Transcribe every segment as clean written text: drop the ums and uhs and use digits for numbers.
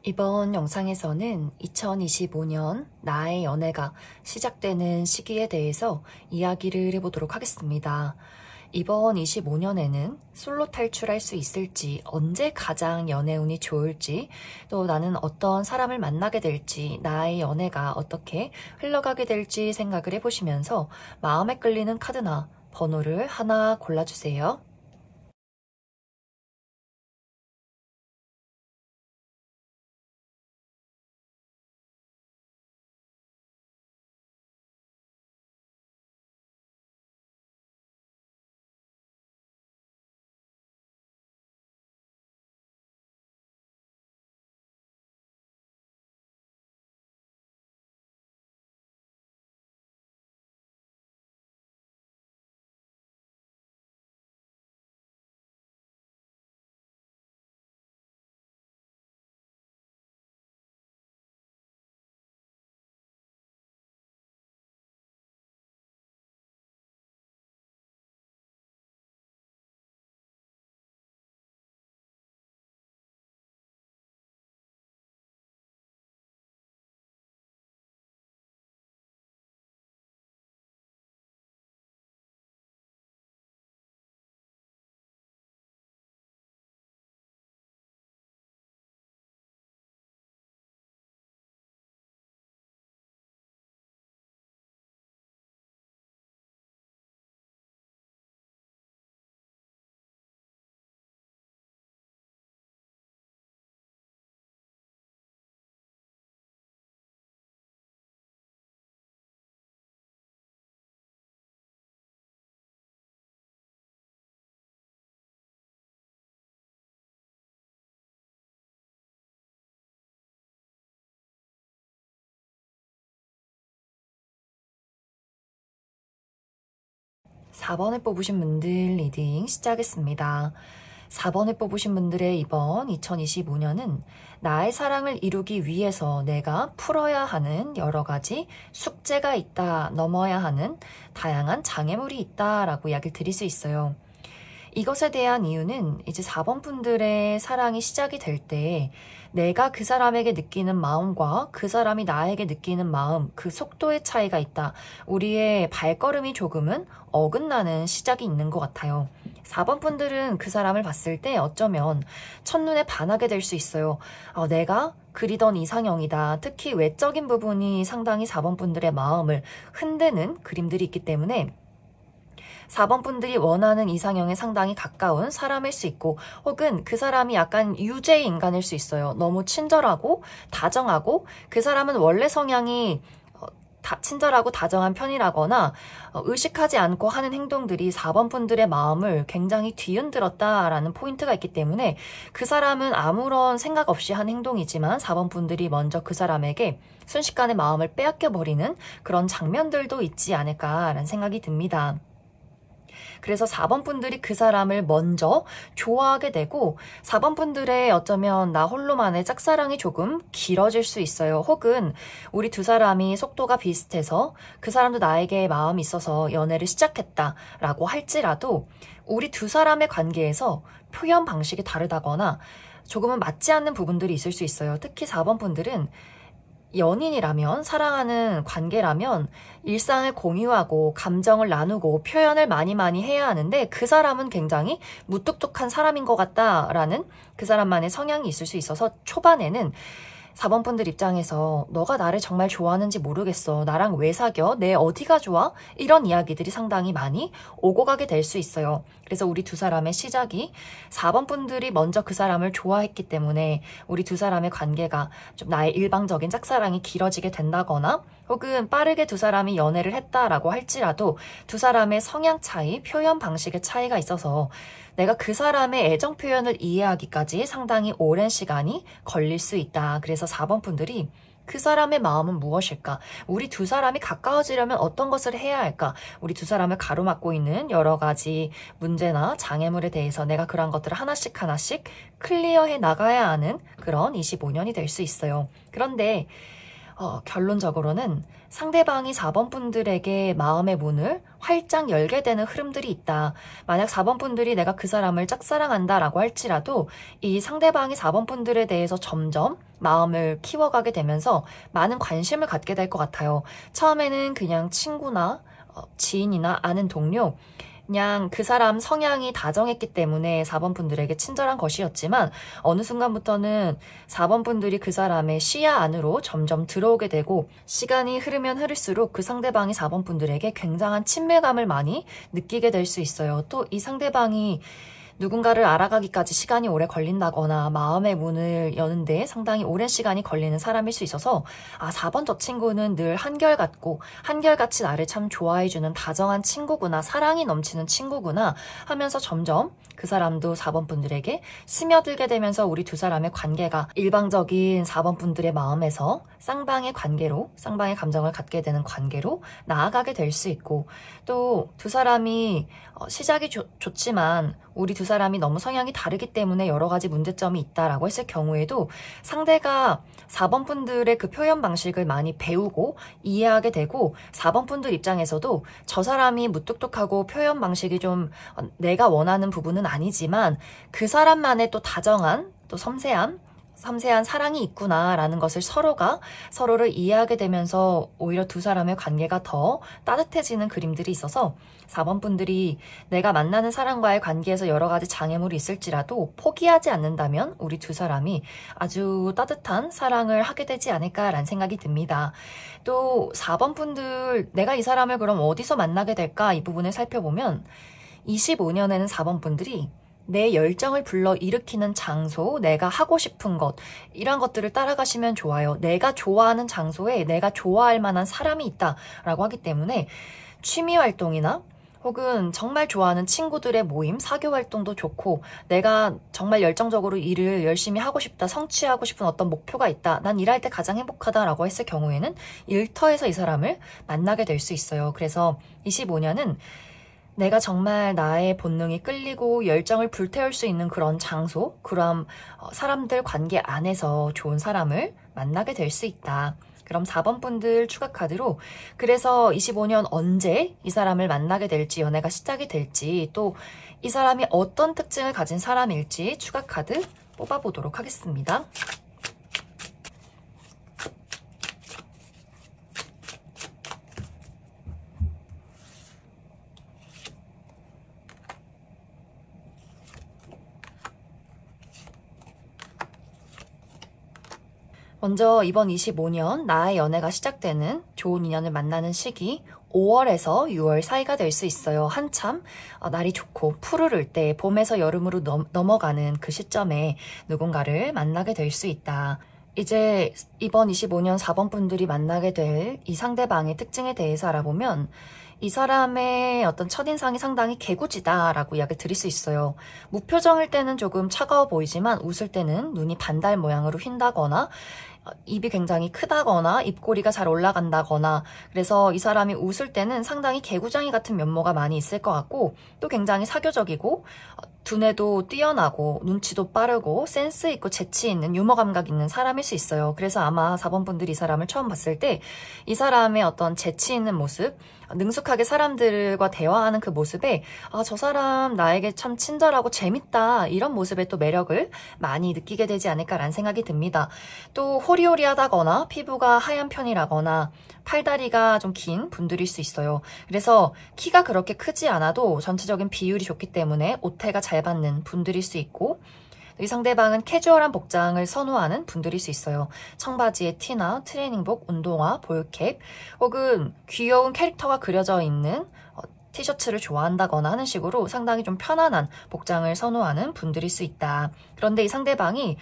이번 영상에서는 2025년 나의 연애가 시작되는 시기에 대해서 이야기를 해보도록 하겠습니다. 이번 25년에는 솔로 탈출할 수 있을지, 언제 가장 연애운이 좋을지, 또 나는 어떤 사람을 만나게 될지, 나의 연애가 어떻게 흘러가게 될지 생각을 해보시면서 마음에 끌리는 카드나 번호를 하나 골라주세요. 4번을 뽑으신 분들 리딩 시작하겠습니다. 4번을 뽑으신 분들의 이번 2025년은 나의 사랑을 이루기 위해서 내가 풀어야 하는 여러 가지 숙제가 있다, 넘어야 하는 다양한 장애물이 있다라고 이야기를 드릴 수 있어요. 이것에 대한 이유는 이제 4번 분들의 사랑이 시작이 될 때 내가 그 사람에게 느끼는 마음과 그 사람이 나에게 느끼는 마음, 그 속도의 차이가 있다. 우리의 발걸음이 조금은 어긋나는 시작이 있는 것 같아요. 4번 분들은 그 사람을 봤을 때 어쩌면 첫눈에 반하게 될 수 있어요. 내가 그리던 이상형이다. 특히 외적인 부분이 상당히 4번 분들의 마음을 흔드는 그림들이 있기 때문에 4번 분들이 원하는 이상형에 상당히 가까운 사람일 수 있고, 혹은 그 사람이 약간 유죄 인간일 수 있어요. 너무 친절하고 다정하고, 그 사람은 원래 성향이 친절하고 다정한 편이라거나 의식하지 않고 하는 행동들이 4번 분들의 마음을 굉장히 뒤흔들었다라는 포인트가 있기 때문에 그 사람은 아무런 생각 없이 한 행동이지만 4번 분들이 먼저 그 사람에게 순식간에 마음을 빼앗겨버리는 그런 장면들도 있지 않을까라는 생각이 듭니다. 그래서 4번 분들이 그 사람을 먼저 좋아하게 되고 4번 분들의 어쩌면 나 홀로만의 짝사랑이 조금 길어질 수 있어요. 혹은 우리 두 사람이 속도가 비슷해서 그 사람도 나에게 마음이 있어서 연애를 시작했다라고 할지라도 우리 두 사람의 관계에서 표현 방식이 다르다거나 조금은 맞지 않는 부분들이 있을 수 있어요. 특히 4번 분들은 연인이라면, 사랑하는 관계라면 일상을 공유하고 감정을 나누고 표현을 많이 해야 하는데 그 사람은 굉장히 무뚝뚝한 사람인 것 같다라는 그 사람만의 성향이 있을 수 있어서 초반에는 4번 분들 입장에서 너가 나를 정말 좋아하는지 모르겠어. 나랑 왜 사겨? 내 어디가 좋아? 이런 이야기들이 상당히 많이 오고 가게 될 수 있어요. 그래서 우리 두 사람의 시작이 4번 분들이 먼저 그 사람을 좋아했기 때문에 우리 두 사람의 관계가 좀 나의 일방적인 짝사랑이 길어지게 된다거나 혹은 빠르게 두 사람이 연애를 했다라고 할지라도 두 사람의 성향 차이, 표현 방식의 차이가 있어서 내가 그 사람의 애정 표현을 이해하기까지 상당히 오랜 시간이 걸릴 수 있다. 그래서 4번 분들이 그 사람의 마음은 무엇일까? 우리 두 사람이 가까워지려면 어떤 것을 해야 할까? 우리 두 사람을 가로막고 있는 여러 가지 문제나 장애물에 대해서 내가 그런 것들을 하나씩 클리어해 나가야 하는 그런 25년이 될 수 있어요. 그런데 결론적으로는 상대방이 4번 분들에게 마음의 문을 활짝 열게 되는 흐름들이 있다. 만약 4번 분들이 내가 그 사람을 짝사랑한다 라고 할지라도 이 상대방이 4번 분들에 대해서 점점 마음을 키워가게 되면서 많은 관심을 갖게 될 것 같아요. 처음에는 그냥 친구나 지인이나 아는 동료, 그냥 그 사람 성향이 다정했기 때문에 4번 분들에게 친절한 것이었지만 어느 순간부터는 4번 분들이 그 사람의 시야 안으로 점점 들어오게 되고 시간이 흐르면 흐를수록 그 상대방이 4번 분들에게 굉장한 친밀감을 많이 느끼게 될 수 있어요. 또 이 상대방이 누군가를 알아가기까지 시간이 오래 걸린다거나 마음의 문을 여는데 상당히 오랜 시간이 걸리는 사람일 수 있어서 4번 저 친구는 늘 한결같고 한결같이 나를 참 좋아해주는 다정한 친구구나, 사랑이 넘치는 친구구나 하면서 점점 그 사람도 4번 분들에게 스며들게 되면서 우리 두 사람의 관계가 일방적인 4번 분들의 마음에서 쌍방의 관계로, 쌍방의 감정을 갖게 되는 관계로 나아가게 될 수 있고, 또 두 사람이 시작이 좋지만 우리 두 사람이 너무 성향이 다르기 때문에 여러 가지 문제점이 있다라고 했을 경우에도 상대가 4번 분들의 그 표현 방식을 많이 배우고 이해하게 되고 4번 분들 입장에서도 저 사람이 무뚝뚝하고 표현 방식이 좀 내가 원하는 부분은 아니지만 그 사람만의 또 다정한 또 섬세한 사랑이 있구나라는 것을 서로가 서로를 이해하게 되면서 오히려 두 사람의 관계가 더 따뜻해지는 그림들이 있어서 4번 분들이 내가 만나는 사람과의 관계에서 여러 가지 장애물이 있을지라도 포기하지 않는다면 우리 두 사람이 아주 따뜻한 사랑을 하게 되지 않을까라는 생각이 듭니다. 또 4번 분들, 내가 이 사람을 그럼 어디서 만나게 될까? 이 부분을 살펴보면 25년에는 4번 분들이 내 열정을 불러일으키는 장소, 내가 하고 싶은 것, 이런 것들을 따라가시면 좋아요. 내가 좋아하는 장소에 내가 좋아할 만한 사람이 있다라고 하기 때문에 취미 활동이나 혹은 정말 좋아하는 친구들의 모임, 사교 활동도 좋고 내가 정말 열정적으로 일을 열심히 하고 싶다, 성취하고 싶은 어떤 목표가 있다, 난 일할 때 가장 행복하다라고 했을 경우에는 일터에서 이 사람을 만나게 될 수 있어요. 그래서 25년은 내가 정말 나의 본능이 끌리고 열정을 불태울 수 있는 그런 장소, 그런 사람들 관계 안에서 좋은 사람을 만나게 될 수 있다. 그럼 4번 분들 추가 카드로 그래서 25년 언제 이 사람을 만나게 될지, 연애가 시작이 될지, 또 이 사람이 어떤 특징을 가진 사람일지 추가 카드 뽑아보도록 하겠습니다. 먼저 이번 25년 나의 연애가 시작되는 좋은 인연을 만나는 시기 5월에서 6월 사이가 될 수 있어요. 한참 날이 좋고 푸르를 때 봄에서 여름으로 넘어가는 그 시점에 누군가를 만나게 될 수 있다. 이제 이번 25년 4번 분들이 만나게 될 이 상대방의 특징에 대해서 알아보면 이 사람의 어떤 첫인상이 상당히 개구지다라고 이야기 드릴 수 있어요. 무표정일 때는 조금 차가워 보이지만 웃을 때는 눈이 반달 모양으로 휜다거나 입이 굉장히 크다거나 입꼬리가 잘 올라간다거나, 그래서 이 사람이 웃을 때는 상당히 개구장이 같은 면모가 많이 있을 것 같고 또 굉장히 사교적이고 두뇌도 뛰어나고 눈치도 빠르고 센스 있고 재치 있는 유머 감각 있는 사람일 수 있어요. 그래서 아마 4번 분들이 이 사람을 처음 봤을 때 이 사람의 어떤 재치 있는 모습, 능숙하게 사람들과 대화하는 그 모습에 저 사람 나에게 참 친절하고 재밌다, 이런 모습에 또 매력을 많이 느끼게 되지 않을까라는 생각이 듭니다. 또 호리호리하다거나 피부가 하얀 편이라거나 팔다리가 좀 긴 분들일 수 있어요. 그래서 키가 그렇게 크지 않아도 전체적인 비율이 좋기 때문에 옷태가 잘 받는 분들일 수 있고, 이 상대방은 캐주얼한 복장을 선호하는 분들일 수 있어요. 청바지에 티나 트레이닝복, 운동화, 볼캡 혹은 귀여운 캐릭터가 그려져 있는 티셔츠를 좋아한다거나 하는 식으로 상당히 좀 편안한 복장을 선호하는 분들일 수 있다. 그런데 이 상대방이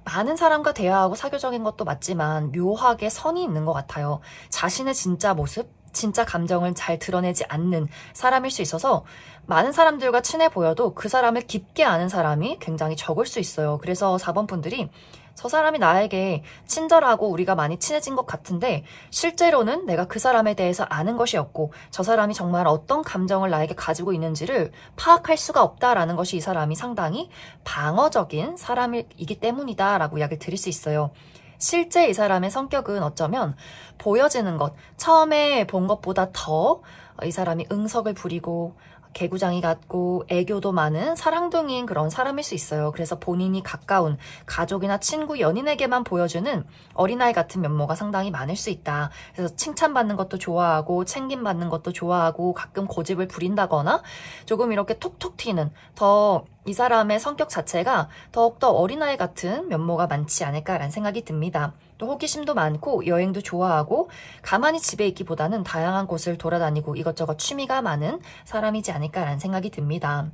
많은 사람과 대화하고 사교적인 것도 맞지만 묘하게 선이 있는 것 같아요. 자신의 진짜 모습, 진짜 감정을 잘 드러내지 않는 사람일 수 있어서 많은 사람들과 친해 보여도 그 사람을 깊게 아는 사람이 굉장히 적을 수 있어요. 그래서 4번 분들이 저 사람이 나에게 친절하고 우리가 많이 친해진 것 같은데 실제로는 내가 그 사람에 대해서 아는 것이 없고 저 사람이 정말 어떤 감정을 나에게 가지고 있는지를 파악할 수가 없다라는 것이 이 사람이 상당히 방어적인 사람이기 때문이다 라고 이야기를 드릴 수 있어요. 실제 이 사람의 성격은 어쩌면 보여지는 것, 처음에 본 것보다 더 이 사람이 응석을 부리고 개구장이 같고 애교도 많은 사랑둥이인 그런 사람일 수 있어요. 그래서 본인이 가까운 가족이나 친구, 연인에게만 보여주는 어린아이 같은 면모가 상당히 많을 수 있다. 그래서 칭찬받는 것도 좋아하고 챙김받는 것도 좋아하고 가끔 고집을 부린다거나 조금 이렇게 톡톡 튀는 더 이 사람의 성격 자체가 더욱더 어린아이 같은 면모가 많지 않을까라는 생각이 듭니다. 또 호기심도 많고 여행도 좋아하고 가만히 집에 있기보다는 다양한 곳을 돌아다니고 이것저것 취미가 많은 사람이지 않을까라는 생각이 듭니다.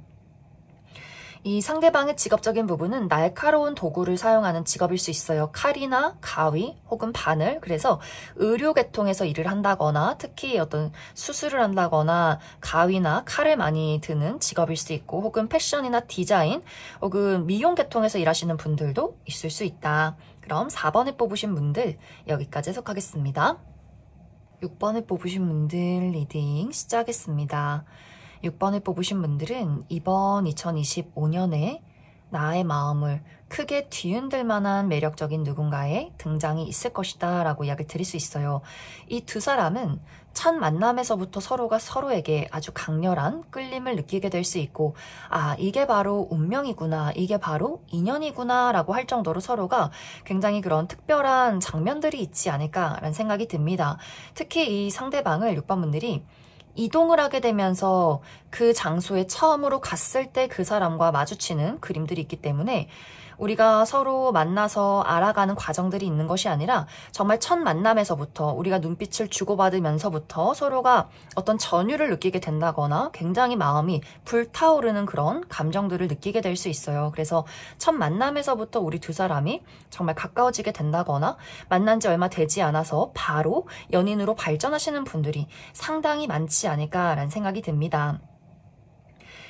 이 상대방의 직업적인 부분은 날카로운 도구를 사용하는 직업일 수 있어요. 칼이나 가위 혹은 바늘. 그래서 의료계통에서 일을 한다거나 특히 어떤 수술을 한다거나 가위나 칼을 많이 드는 직업일 수 있고 혹은 패션이나 디자인 혹은 미용계통에서 일하시는 분들도 있을 수 있다. 그럼 4번에 뽑으신 분들 여기까지 해석하겠습니다. 6번에 뽑으신 분들 리딩 시작하겠습니다. 6번을 뽑으신 분들은 이번 2025년에 나의 마음을 크게 뒤흔들 만한 매력적인 누군가의 등장이 있을 것이다 라고 이야기를 드릴 수 있어요. 이 두 사람은 첫 만남에서부터 서로가 서로에게 아주 강렬한 끌림을 느끼게 될 수 있고 아 이게 바로 운명이구나 이게 바로 인연이구나 라고 할 정도로 서로가 굉장히 그런 특별한 장면들이 있지 않을까라는 생각이 듭니다. 특히 이 상대방을 6번 분들이 이동을 하게 되면서 그 장소에 처음으로 갔을 때 그 사람과 마주치는 그림들이 있기 때문에 우리가 서로 만나서 알아가는 과정들이 있는 것이 아니라 정말 첫 만남에서부터 우리가 눈빛을 주고받으면서부터 서로가 어떤 전율을 느끼게 된다거나 굉장히 마음이 불타오르는 그런 감정들을 느끼게 될 수 있어요. 그래서 첫 만남에서부터 우리 두 사람이 정말 가까워지게 된다거나 만난 지 얼마 되지 않아서 바로 연인으로 발전하시는 분들이 상당히 많지 않을까라는 생각이 듭니다.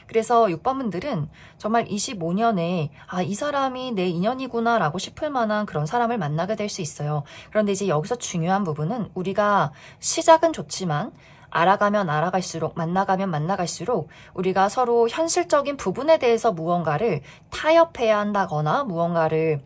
그래서 6번 분들은 정말 25년에 아, 이 사람이 내 인연이구나 라고 싶을 만한 그런 사람을 만나게 될 수 있어요. 그런데 이제 여기서 중요한 부분은 우리가 시작은 좋지만 알아가면 알아갈수록 만나가면 만나갈수록 우리가 서로 현실적인 부분에 대해서 무언가를 타협해야 한다거나 무언가를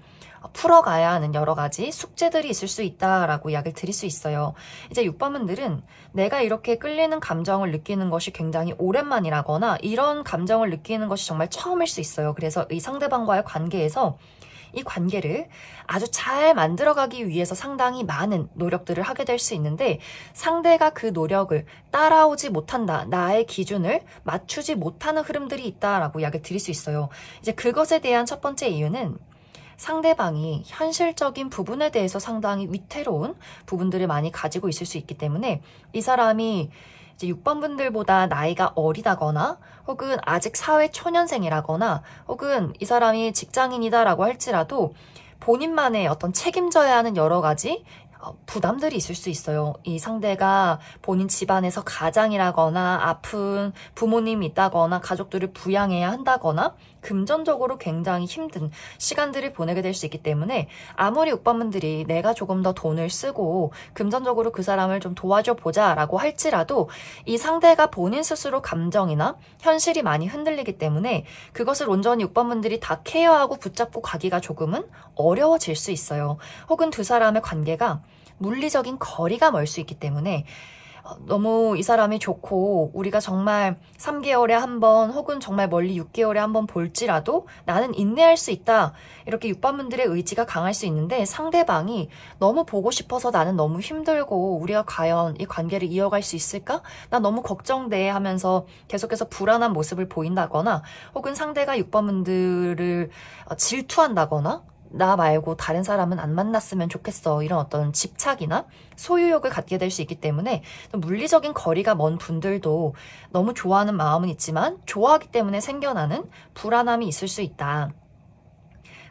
풀어가야 하는 여러 가지 숙제들이 있을 수 있다라고 이야기를 드릴 수 있어요. 이제 6번 분들은 내가 이렇게 끌리는 감정을 느끼는 것이 굉장히 오랜만이라거나 이런 감정을 느끼는 것이 정말 처음일 수 있어요. 그래서 이 상대방과의 관계에서 이 관계를 아주 잘 만들어가기 위해서 상당히 많은 노력들을 하게 될 수 있는데 상대가 그 노력을 따라오지 못한다. 나의 기준을 맞추지 못하는 흐름들이 있다라고 이야기를 드릴 수 있어요. 이제 그것에 대한 첫 번째 이유는 상대방이 현실적인 부분에 대해서 상당히 위태로운 부분들을 많이 가지고 있을 수 있기 때문에 이 사람이 이제 6번 분들보다 나이가 어리다거나 혹은 아직 사회 초년생이라거나 혹은 이 사람이 직장인이다라고 할지라도 본인만의 어떤 책임져야 하는 여러 가지 부담들이 있을 수 있어요. 이 상대가 본인 집안에서 가장이라거나 아픈 부모님이 있다거나 가족들을 부양해야 한다거나 금전적으로 굉장히 힘든 시간들을 보내게 될 수 있기 때문에 아무리 6번 분들이 내가 조금 더 돈을 쓰고 금전적으로 그 사람을 좀 도와줘 보자 라고 할지라도 이 상대가 본인 스스로 감정이나 현실이 많이 흔들리기 때문에 그것을 온전히 6번 분들이 다 케어하고 붙잡고 가기가 조금은 어려워질 수 있어요. 혹은 두 사람의 관계가 물리적인 거리가 멀 수 있기 때문에 너무 이 사람이 좋고 우리가 정말 3개월에 한 번 혹은 정말 멀리 6개월에 한 번 볼지라도 나는 인내할 수 있다. 이렇게 6번 분들의 의지가 강할 수 있는데 상대방이 너무 보고 싶어서 나는 너무 힘들고 우리가 과연 이 관계를 이어갈 수 있을까? 나 너무 걱정돼 하면서 계속해서 불안한 모습을 보인다거나 혹은 상대가 6번 분들을 질투한다거나 나 말고 다른 사람은 안 만났으면 좋겠어. 이런 어떤 집착이나 소유욕을 갖게 될 수 있기 때문에 물리적인 거리가 먼 분들도 너무 좋아하는 마음은 있지만 좋아하기 때문에 생겨나는 불안함이 있을 수 있다.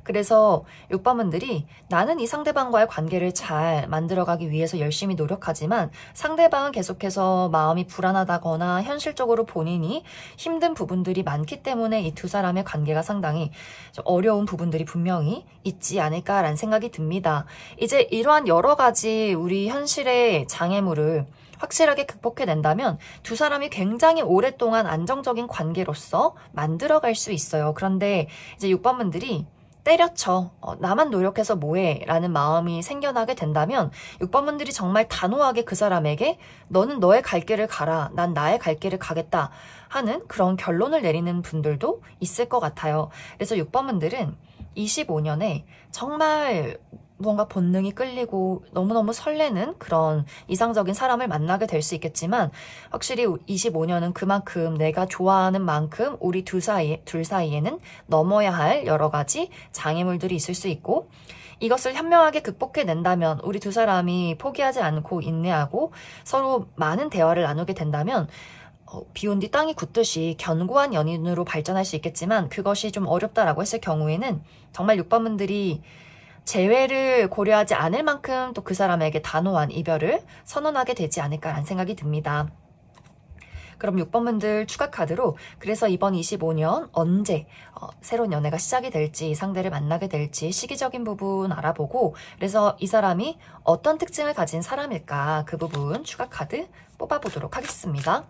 그래서 6번 분들이 나는 이 상대방과의 관계를 잘 만들어가기 위해서 열심히 노력하지만 상대방은 계속해서 마음이 불안하다거나 현실적으로 본인이 힘든 부분들이 많기 때문에 이 두 사람의 관계가 상당히 좀 어려운 부분들이 분명히 있지 않을까라는 생각이 듭니다. 이제 이러한 여러 가지 우리 현실의 장애물을 확실하게 극복해낸다면 두 사람이 굉장히 오랫동안 안정적인 관계로서 만들어갈 수 있어요. 그런데 이제 6번 분들이 때려쳐. 나만 노력해서 뭐해? 라는 마음이 생겨나게 된다면 6번 분들이 정말 단호하게 그 사람에게 너는 너의 갈 길을 가라. 난 나의 갈 길을 가겠다. 하는 그런 결론을 내리는 분들도 있을 것 같아요. 그래서 6번 분들은 25년에 정말 뭔가 본능이 끌리고 너무너무 설레는 그런 이상적인 사람을 만나게 될 수 있겠지만 확실히 25년은 그만큼 내가 좋아하는 만큼 우리 둘 사이에는 넘어야 할 여러 가지 장애물들이 있을 수 있고 이것을 현명하게 극복해낸다면 우리 두 사람이 포기하지 않고 인내하고 서로 많은 대화를 나누게 된다면 비온 뒤 땅이 굳듯이 견고한 연인으로 발전할 수 있겠지만 그것이 좀 어렵다라고 했을 경우에는 정말 6번 분들이 재회를 고려하지 않을 만큼 또 그 사람에게 단호한 이별을 선언하게 되지 않을까라는 생각이 듭니다. 그럼 6번 분들 추가 카드로 그래서 이번 25년 언제 새로운 연애가 시작이 될지 상대를 만나게 될지 시기적인 부분 알아보고 그래서 이 사람이 어떤 특징을 가진 사람일까 그 부분 추가 카드 뽑아보도록 하겠습니다.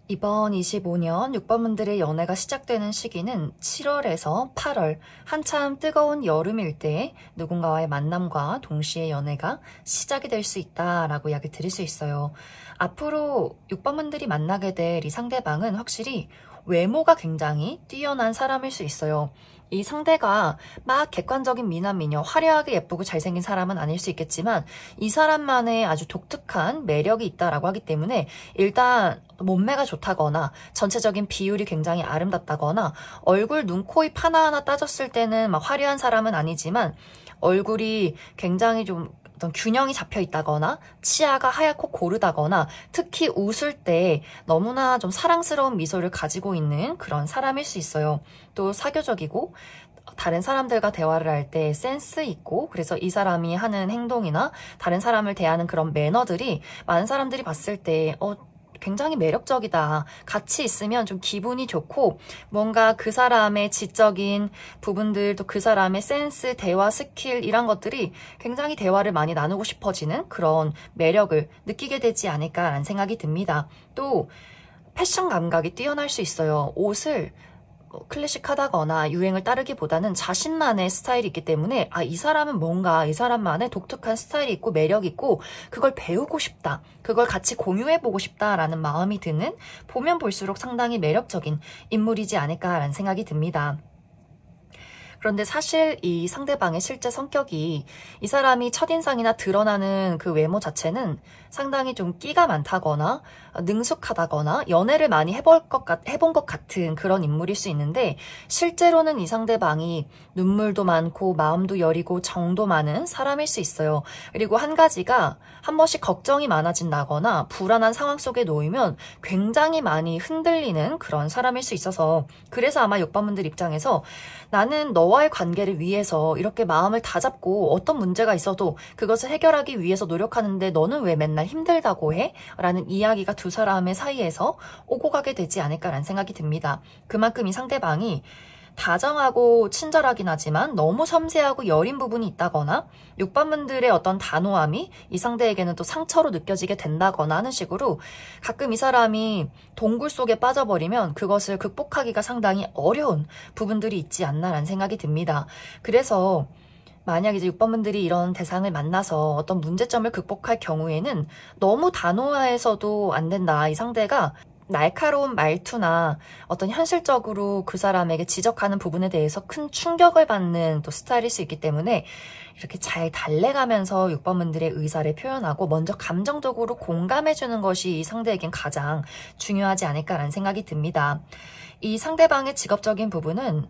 이번 25년 6번 분들의 연애가 시작되는 시기는 7월에서 8월 한참 뜨거운 여름일 때 누군가와의 만남과 동시에 연애가 시작이 될 수 있다라고 이야기 드릴 수 있어요. 앞으로 6번 분들이 만나게 될 이 상대방은 확실히 외모가 굉장히 뛰어난 사람일 수 있어요. 이 상대가 막 객관적인 미남 미녀 화려하게 예쁘고 잘생긴 사람은 아닐 수 있겠지만 이 사람만의 아주 독특한 매력이 있다라고 하기 때문에 일단 몸매가 좋다거나 전체적인 비율이 굉장히 아름답다거나 얼굴, 눈, 코, 입 하나하나 따졌을 때는 막 화려한 사람은 아니지만 얼굴이 굉장히 좀 어떤 균형이 잡혀 있다거나 치아가 하얗고 고르다거나 특히 웃을 때 너무나 좀 사랑스러운 미소를 가지고 있는 그런 사람일 수 있어요. 또 사교적이고 다른 사람들과 대화를 할 때 센스 있고 그래서 이 사람이 하는 행동이나 다른 사람을 대하는 그런 매너들이 많은 사람들이 봤을 때 굉장히 매력적이다. 같이 있으면 좀 기분이 좋고 뭔가 그 사람의 지적인 부분들 또 그 사람의 센스, 대화 스킬 이런 것들이 굉장히 대화를 많이 나누고 싶어지는 그런 매력을 느끼게 되지 않을까라는 생각이 듭니다. 또 패션 감각이 뛰어날 수 있어요. 옷을 클래식하다거나 유행을 따르기보다는 자신만의 스타일이 있기 때문에 이 사람은 뭔가 이 사람만의 독특한 스타일이 있고 매력이 있고 그걸 배우고 싶다. 그걸 같이 공유해보고 싶다라는 마음이 드는 보면 볼수록 상당히 매력적인 인물이지 않을까라는 생각이 듭니다. 그런데 사실 이 상대방의 실제 성격이 이 사람이 첫인상이나 드러나는 그 외모 자체는 상당히 좀 끼가 많다거나 능숙하다거나 연애를 많이 해본 것 같은 그런 인물일 수 있는데 실제로는 이 상대방이 눈물도 많고 마음도 여리고 정도 많은 사람일 수 있어요. 그리고 한 가지가 한 번씩 걱정이 많아진다거나 불안한 상황 속에 놓이면 굉장히 많이 흔들리는 그런 사람일 수 있어서 그래서 아마 6번 분들 입장에서 나는 너와의 관계를 위해서 이렇게 마음을 다잡고 어떤 문제가 있어도 그것을 해결하기 위해서 노력하는데 너는 왜 맨날 힘들다고 해? 라는 이야기가 두 사람의 사이에서 오고 가게 되지 않을까라는 생각이 듭니다. 그만큼 이 상대방이 다정하고 친절하긴 하지만 너무 섬세하고 여린 부분이 있다거나 6번 분들의 어떤 단호함이 이 상대에게는 또 상처로 느껴지게 된다거나 하는 식으로 가끔 이 사람이 동굴 속에 빠져버리면 그것을 극복하기가 상당히 어려운 부분들이 있지 않나라는 생각이 듭니다. 그래서 만약 이제 6번 분들이 이런 대상을 만나서 어떤 문제점을 극복할 경우에는 너무 단호해서도 안 된다. 이 상대가 날카로운 말투나 어떤 현실적으로 그 사람에게 지적하는 부분에 대해서 큰 충격을 받는 또 스타일일 수 있기 때문에 이렇게 잘 달래가면서 6번 분들의 의사를 표현하고 먼저 감정적으로 공감해주는 것이 이 상대에겐 가장 중요하지 않을까라는 생각이 듭니다. 이 상대방의 직업적인 부분은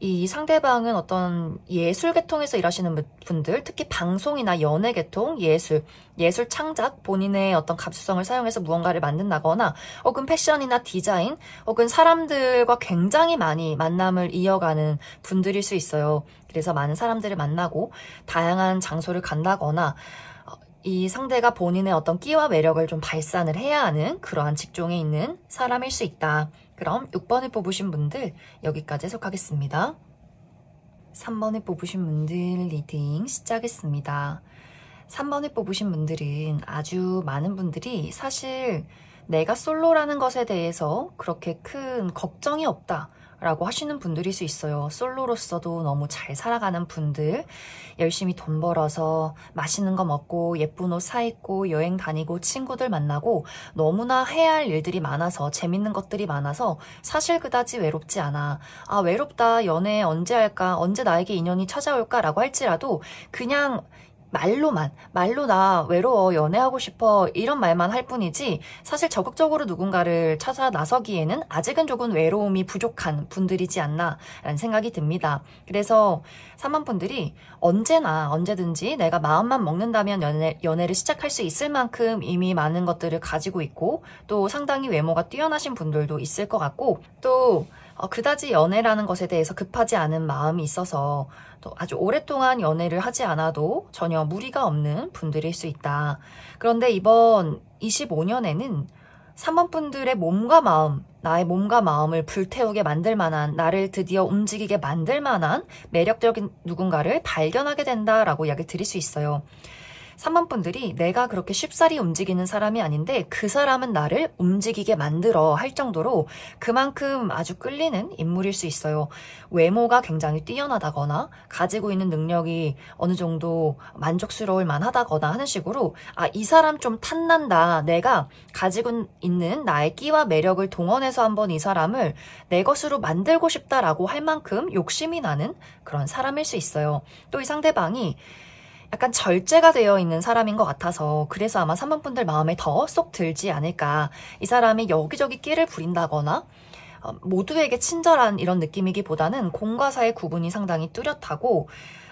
이 상대방은 어떤 예술 계통에서 일하시는 분들, 특히 방송이나 연예 계통, 예술 창작, 본인의 어떤 감수성을 사용해서 무언가를 만든다거나 혹은 패션이나 디자인, 혹은 사람들과 굉장히 많이 만남을 이어가는 분들일 수 있어요. 그래서 많은 사람들을 만나고 다양한 장소를 간다거나 이 상대가 본인의 어떤 끼와 매력을 좀 발산을 해야 하는 그러한 직종에 있는 사람일 수 있다. 그럼 6번을 뽑으신 분들 여기까지 해석하겠습니다. 3번에 뽑으신 분들 리딩 시작했습니다. 3번에 뽑으신 분들은 아주 많은 분들이 사실 내가 솔로라는 것에 대해서 그렇게 큰 걱정이 없다 라고 하시는 분들일 수 있어요. 솔로로서도 너무 잘 살아가는 분들, 열심히 돈 벌어서 맛있는 거 먹고 예쁜 옷 사 입고 여행 다니고 친구들 만나고 너무나 해야 할 일들이 많아서 재밌는 것들이 많아서 사실 그다지 외롭지 않아. 아, 외롭다, 연애 언제 할까, 언제 나에게 인연이 찾아올까 라고 할지라도 그냥 말로 나 외로워, 연애하고 싶어 이런 말만 할 뿐이지 사실 적극적으로 누군가를 찾아 나서기에는 아직은 조금 외로움이 부족한 분들이지 않나 라는 생각이 듭니다. 그래서 3번 분들이 언제든지 내가 마음만 먹는다면 연애를 시작할 수 있을 만큼 이미 많은 것들을 가지고 있고 또 상당히 외모가 뛰어나신 분들도 있을 것 같고 또 그다지 연애라는 것에 대해서 급하지 않은 마음이 있어서 또 아주 오랫동안 연애를 하지 않아도 전혀 무리가 없는 분들일 수 있다. 그런데 이번 25년에는 3번 분들의 몸과 마음, 나의 몸과 마음을 불태우게 만들 만한, 나를 드디어 움직이게 만들 만한 매력적인 누군가를 발견하게 된다라고 이야기 드릴 수 있어요. 3번 분들이 내가 그렇게 쉽사리 움직이는 사람이 아닌데 그 사람은 나를 움직이게 만들어 할 정도로 그만큼 아주 끌리는 인물일 수 있어요. 외모가 굉장히 뛰어나다거나 가지고 있는 능력이 어느 정도 만족스러울 만하다거나 하는 식으로 이 사람 좀 탐난다. 내가 가지고 있는 나의 끼와 매력을 동원해서 한번 이 사람을 내 것으로 만들고 싶다라고 할 만큼 욕심이 나는 그런 사람일 수 있어요. 또 이 상대방이 약간 절제가 되어 있는 사람인 것 같아서 그래서 아마 3번 분들 마음에 더 쏙 들지 않을까. 이 사람이 여기저기 끼를 부린다거나 모두에게 친절한 이런 느낌이기보다는 공과 사의 구분이 상당히 뚜렷하고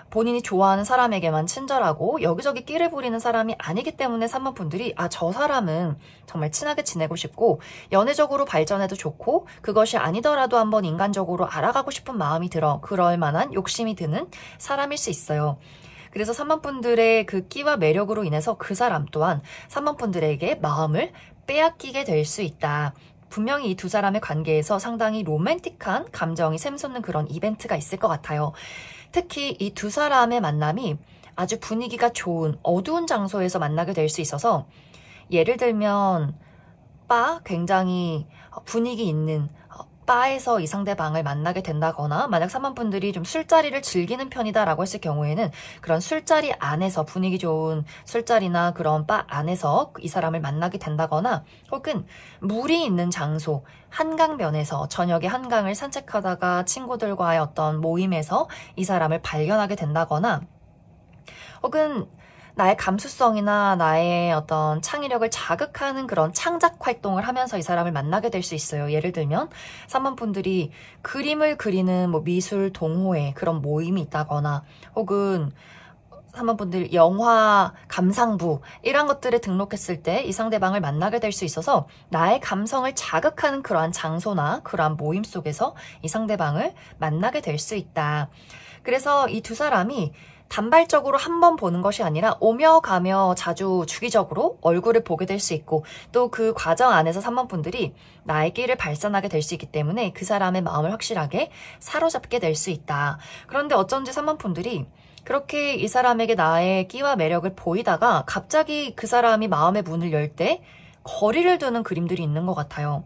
본인이 좋아하는 사람에게만 친절하고 여기저기 끼를 부리는 사람이 아니기 때문에 3번 분들이 저 사람은 정말 친하게 지내고 싶고 연애적으로 발전해도 좋고 그것이 아니더라도 한번 인간적으로 알아가고 싶은 마음이 들어 그럴 만한 욕심이 드는 사람일 수 있어요. 그래서 3번 분들의 그 끼와 매력으로 인해서 그 사람 또한 3번 분들에게 마음을 빼앗기게 될 수 있다. 분명히 이 두 사람의 관계에서 상당히 로맨틱한 감정이 샘솟는 그런 이벤트가 있을 것 같아요. 특히 이 두 사람의 만남이 아주 분위기가 좋은 어두운 장소에서 만나게 될 수 있어서 예를 들면 굉장히 분위기 있는 바에서 이 상대방을 만나게 된다거나 만약 3번 분들이 좀 술자리를 즐기는 편이다라고 했을 경우에는 그런 술자리 안에서 분위기 좋은 술자리나 그런 바 안에서 이 사람을 만나게 된다거나 혹은 물이 있는 장소 한강변에서 저녁에 한강을 산책하다가 친구들과의 어떤 모임에서 이 사람을 발견하게 된다거나 혹은 나의 감수성이나 나의 어떤 창의력을 자극하는 그런 창작 활동을 하면서 이 사람을 만나게 될 수 있어요. 예를 들면 3번 분들이 그림을 그리는 미술 동호회 그런 모임이 있다거나 혹은 3번 분들 영화 감상부 이런 것들에 등록했을 때 이 상대방을 만나게 될 수 있어서 나의 감성을 자극하는 그러한 장소나 그러한 모임 속에서 이 상대방을 만나게 될 수 있다. 그래서 이 두 사람이 단발적으로 한 번 보는 것이 아니라 오며 가며 자주 주기적으로 얼굴을 보게 될 수 있고 또 그 과정 안에서 3번 분들이 나의 끼를 발산하게 될 수 있기 때문에 그 사람의 마음을 확실하게 사로잡게 될 수 있다. 그런데 어쩐지 3번 분들이 그렇게 이 사람에게 나의 끼와 매력을 보이다가 갑자기 그 사람이 마음의 문을 열 때 거리를 두는 그림들이 있는 것 같아요.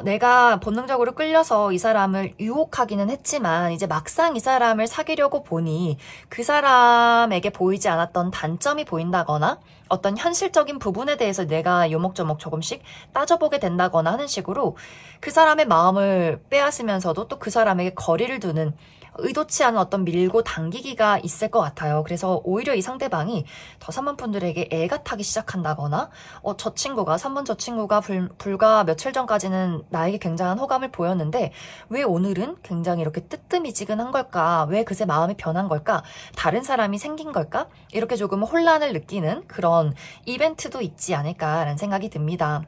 내가 본능적으로 끌려서 이 사람을 유혹하기는 했지만 이제 막상 이 사람을 사귀려고 보니 그 사람에게 보이지 않았던 단점이 보인다거나 어떤 현실적인 부분에 대해서 내가 요목조목 조금씩 따져보게 된다거나 하는 식으로 그 사람의 마음을 빼앗으면서도 또 그 사람에게 거리를 두는 의도치 않은 어떤 밀고 당기기가 있을 것 같아요. 그래서 오히려 이 상대방이 더 3번 분들에게 애가 타기 시작한다거나 3번 저 친구가 불과 며칠 전까지는 나에게 굉장한 호감을 보였는데 왜 오늘은 굉장히 이렇게 뜨뜻미지근한 걸까? 왜 그새 마음이 변한 걸까? 다른 사람이 생긴 걸까? 이렇게 조금 혼란을 느끼는 그런 이벤트도 있지 않을까라는 생각이 듭니다.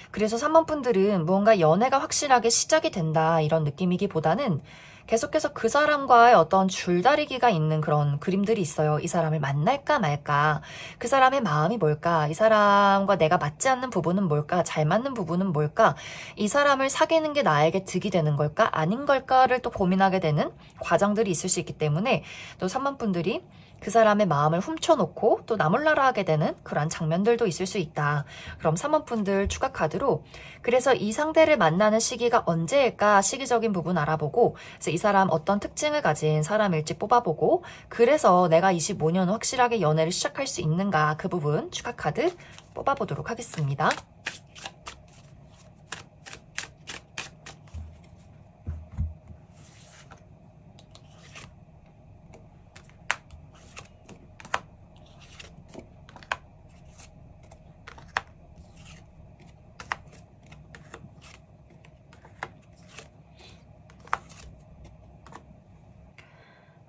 그래서 3번 분들은 무언가 연애가 확실하게 시작이 된다 이런 느낌이기보다는 계속해서 그 사람과의 어떤 줄다리기가 있는 그런 그림들이 있어요. 이 사람을 만날까 말까, 그 사람의 마음이 뭘까, 이 사람과 내가 맞지 않는 부분은 뭘까, 잘 맞는 부분은 뭘까, 이 사람을 사귀는 게 나에게 득이 되는 걸까 아닌 걸까를 또 고민하게 되는 과정들이 있을 수 있기 때문에 또 3번 분들이 그 사람의 마음을 훔쳐놓고 또 나몰라라 하게 되는 그런 장면들도 있을 수 있다. 그럼 3번 분들 추가 카드로, 그래서 이 상대를 만나는 시기가 언제일까 시기적인 부분 알아보고, 그래서 이 사람 어떤 특징을 가진 사람일지 뽑아보고, 그래서 내가 25년 확실하게 연애를 시작할 수 있는가, 그 부분 추가 카드 뽑아보도록 하겠습니다.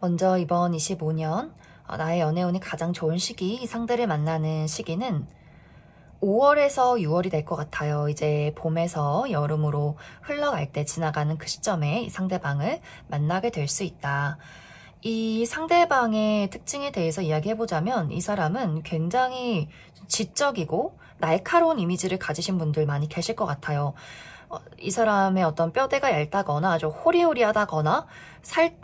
먼저 이번 25년 나의 연애운이 가장 좋은 시기, 이 상대를 만나는 시기는 5월에서 6월이 될 것 같아요. 이제 봄에서 여름으로 흘러갈 때 지나가는 그 시점에 이 상대방을 만나게 될 수 있다. 이 상대방의 특징에 대해서 이야기해보자면 이 사람은 굉장히 지적이고 날카로운 이미지를 가지신 분들 많이 계실 것 같아요. 이 사람의 어떤 뼈대가 얇다거나 아주 호리호리하다거나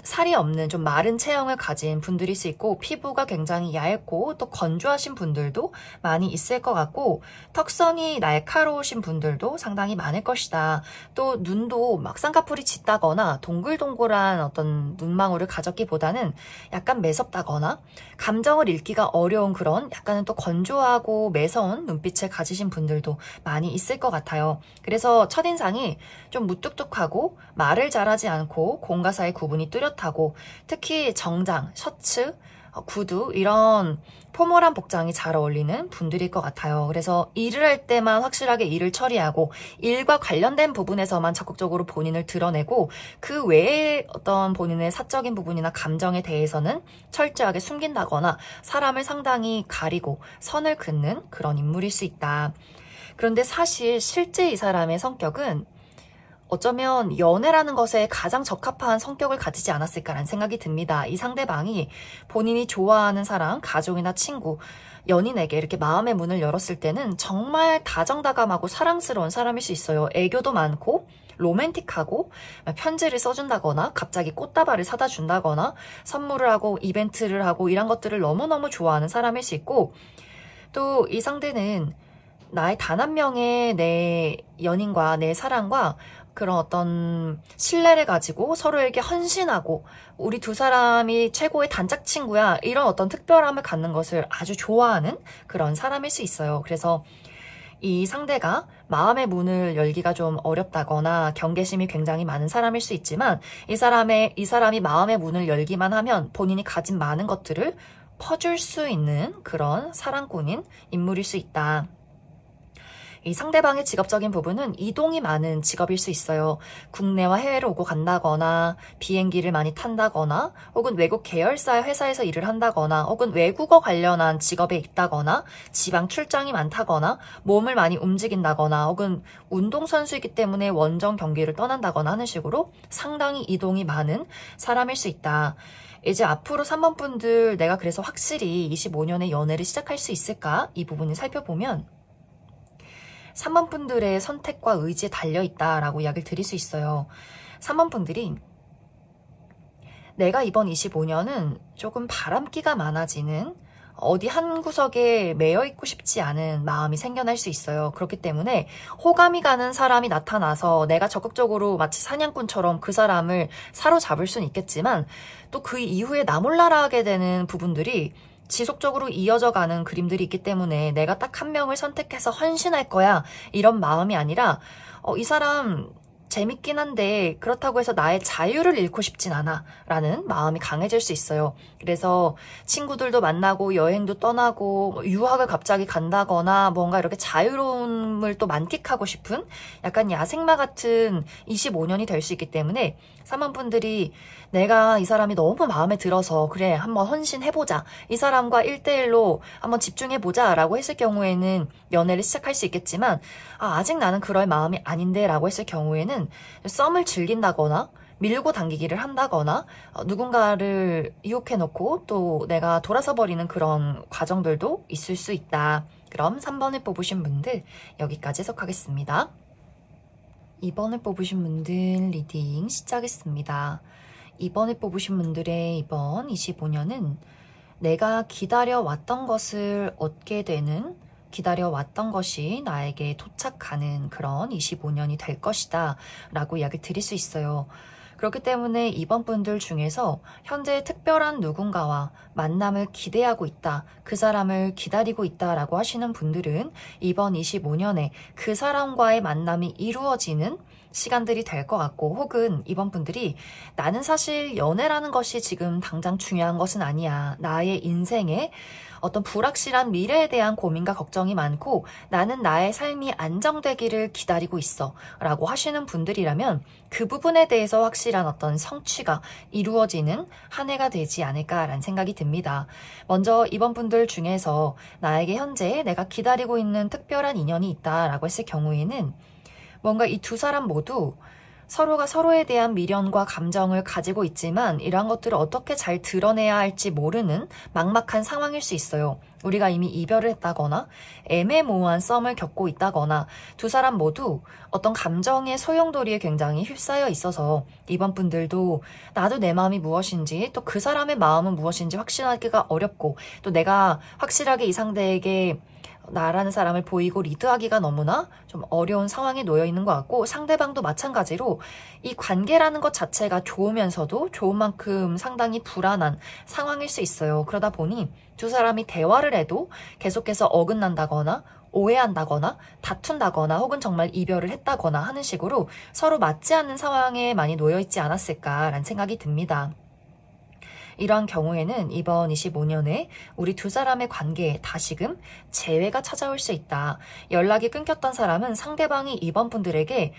살이 없는 좀 마른 체형을 가진 분들일 수 있고, 피부가 굉장히 얇고 또 건조하신 분들도 많이 있을 것 같고, 턱선이 날카로우신 분들도 상당히 많을 것이다. 또 눈도 막 쌍꺼풀이 짙다거나 동글동글한 어떤 눈망울을 가졌기보다는 약간 매섭다거나 감정을 읽기가 어려운 그런 약간은 또 건조하고 매서운 눈빛을 가지신 분들도 많이 있을 것 같아요. 그래서 첫인상이 좀 무뚝뚝하고 말을 잘하지 않고 공과 사의 구분이 뚜렷하고, 특히 정장, 셔츠, 구두 이런 포멀한 복장이 잘 어울리는 분들일 것 같아요. 그래서 일을 할 때만 확실하게 일을 처리하고 일과 관련된 부분에서만 적극적으로 본인을 드러내고, 그 외에 어떤 본인의 사적인 부분이나 감정에 대해서는 철저하게 숨긴다거나 사람을 상당히 가리고 선을 긋는 그런 인물일 수 있다. 그런데 사실 실제 이 사람의 성격은 어쩌면 연애라는 것에 가장 적합한 성격을 가지지 않았을까라는 생각이 듭니다. 이 상대방이 본인이 좋아하는 사람, 가족이나 친구, 연인에게 이렇게 마음의 문을 열었을 때는 정말 다정다감하고 사랑스러운 사람일 수 있어요. 애교도 많고 로맨틱하고, 편지를 써준다거나 갑자기 꽃다발을 사다 준다거나 선물을 하고 이벤트를 하고 이런 것들을 너무너무 좋아하는 사람일 수 있고, 또 이 상대는 나의 단 한 명의 내 연인과 내 사랑과 그런 어떤 신뢰를 가지고 서로에게 헌신하고 우리 두 사람이 최고의 단짝 친구야, 이런 어떤 특별함을 갖는 것을 아주 좋아하는 그런 사람일 수 있어요. 그래서 이 상대가 마음의 문을 열기가 좀 어렵다거나 경계심이 굉장히 많은 사람일 수 있지만, 이 사람이 마음의 문을 열기만 하면 본인이 가진 많은 것들을 퍼줄 수 있는 그런 사랑꾼인 인물일 수 있다. 이 상대방의 직업적인 부분은 이동이 많은 직업일 수 있어요. 국내와 해외로 오고 간다거나 비행기를 많이 탄다거나 혹은 외국 계열사의 회사에서 일을 한다거나 혹은 외국어 관련한 직업에 있다거나 지방 출장이 많다거나 몸을 많이 움직인다거나 혹은 운동선수이기 때문에 원정 경기를 떠난다거나 하는 식으로 상당히 이동이 많은 사람일 수 있다. 이제 앞으로 3번 분들, 내가 그래서 확실히 25년의 연애를 시작할 수 있을까? 이 부분을 살펴보면 3번 분들의 선택과 의지에 달려있다라고 이야기를 드릴 수 있어요. 3번 분들이 내가 이번 25년은 조금 바람기가 많아지는, 어디 한 구석에 매여있고 싶지 않은 마음이 생겨날 수 있어요. 그렇기 때문에 호감이 가는 사람이 나타나서 내가 적극적으로 마치 사냥꾼처럼 그 사람을 사로잡을 수는 있겠지만, 또 그 이후에 나몰라라 하게 되는 부분들이 지속적으로 이어져 가는 그림들이 있기 때문에 내가 딱 한 명을 선택해서 헌신할 거야, 이런 마음이 아니라 이 사람 재밌긴 한데 그렇다고 해서 나의 자유를 잃고 싶진 않아 라는 마음이 강해질 수 있어요. 그래서 친구들도 만나고 여행도 떠나고 유학을 갑자기 간다거나 뭔가 이렇게 자유로움을 또 만끽하고 싶은 약간 야생마 같은 25년이 될 수 있기 때문에 3번 분들이 내가 이 사람이 너무 마음에 들어서 그래 한번 헌신해보자, 이 사람과 1대1로 한번 집중해보자 라고 했을 경우에는 연애를 시작할 수 있겠지만, 아직 나는 그럴 마음이 아닌데 라고 했을 경우에는 썸을 즐긴다거나 밀고 당기기를 한다거나 누군가를 유혹해놓고 또 내가 돌아서 버리는 그런 과정들도 있을 수 있다. 그럼 3번을 뽑으신 분들 여기까지 해석하겠습니다. 2번을 뽑으신 분들 리딩 시작했습니다. 2번을 뽑으신 분들의 이번 25년은 내가 기다려왔던 것을 얻게 되는, 기다려왔던 것이 나에게 도착하는 그런 25년이 될 것이다 라고 이야기 드릴 수 있어요. 그렇기 때문에 이번 분들 중에서 현재 특별한 누군가와 만남을 기대하고 있다, 그 사람을 기다리고 있다 라고 하시는 분들은 이번 25년에 그 사람과의 만남이 이루어지는 시간들이 될 것 같고, 혹은 이번 분들이 나는 사실 연애라는 것이 지금 당장 중요한 것은 아니야. 나의 인생에 어떤 불확실한 미래에 대한 고민과 걱정이 많고 나는 나의 삶이 안정되기를 기다리고 있어 라고 하시는 분들이라면 그 부분에 대해서 확실한 어떤 성취가 이루어지는 한 해가 되지 않을까라는 생각이 듭니다. 먼저 이번 분들 중에서 나에게 현재 내가 기다리고 있는 특별한 인연이 있다라고 했을 경우에는 뭔가 이 두 사람 모두 서로가 서로에 대한 미련과 감정을 가지고 있지만 이러한 것들을 어떻게 잘 드러내야 할지 모르는 막막한 상황일 수 있어요. 우리가 이미 이별을 했다거나 애매모호한 썸을 겪고 있다거나 두 사람 모두 어떤 감정의 소용돌이에 굉장히 휩싸여 있어서 이번 분들도 나도 내 마음이 무엇인지 또 그 사람의 마음은 무엇인지 확신하기가 어렵고 또 내가 확실하게 이 상대에게 나라는 사람을 보이고 리드하기가 너무나 좀 어려운 상황에 놓여 있는 것 같고 상대방도 마찬가지로 이 관계라는 것 자체가 좋으면서도 좋은 만큼 상당히 불안한 상황일 수 있어요. 그러다 보니 두 사람이 대화를 해도 계속해서 어긋난다거나 오해한다거나 다툰다거나 혹은 정말 이별을 했다거나 하는 식으로 서로 맞지 않는 상황에 많이 놓여 있지 않았을까라는 생각이 듭니다. 이러한 경우에는 이번 25년에 우리 두 사람의 관계에 다시금 재회가 찾아올 수 있다. 연락이 끊겼던 사람은 상대방이 이번 분들에게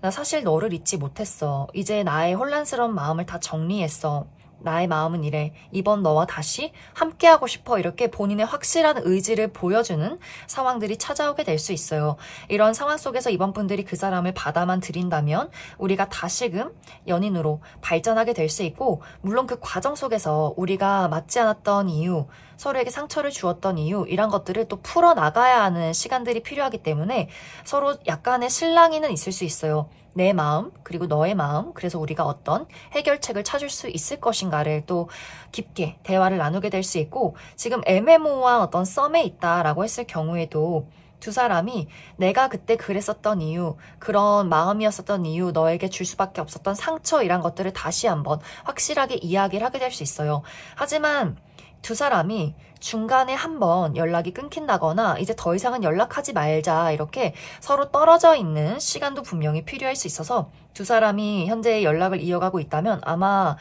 나 사실 너를 잊지 못했어. 이제 나의 혼란스러운 마음을 다 정리했어. 나의 마음은 이래. 이번 너와 다시 함께하고 싶어. 이렇게 본인의 확실한 의지를 보여주는 상황들이 찾아오게 될 수 있어요. 이런 상황 속에서 이번 분들이 그 사람을 받아만 들인다면 우리가 다시금 연인으로 발전하게 될 수 있고, 물론 그 과정 속에서 우리가 맞지 않았던 이유, 서로에게 상처를 주었던 이유, 이런 것들을 또 풀어나가야 하는 시간들이 필요하기 때문에 서로 약간의 실랑이는 있을 수 있어요. 내 마음 그리고 너의 마음, 그래서 우리가 어떤 해결책을 찾을 수 있을 것인가를 또 깊게 대화를 나누게 될 수 있고, 지금 애매모호한 어떤 썸에 있다라고 했을 경우에도 두 사람이 내가 그때 그랬었던 이유, 그런 마음이었었던 이유, 너에게 줄 수밖에 없었던 상처, 이란 것들을 다시 한번 확실하게 이야기를 하게 될 수 있어요. 하지만 두 사람이 중간에 한번 연락이 끊긴다거나 이제 더 이상은 연락하지 말자 이렇게 서로 떨어져 있는 시간도 분명히 필요할 수 있어서 두 사람이 현재 연락을 이어가고 있다면 아마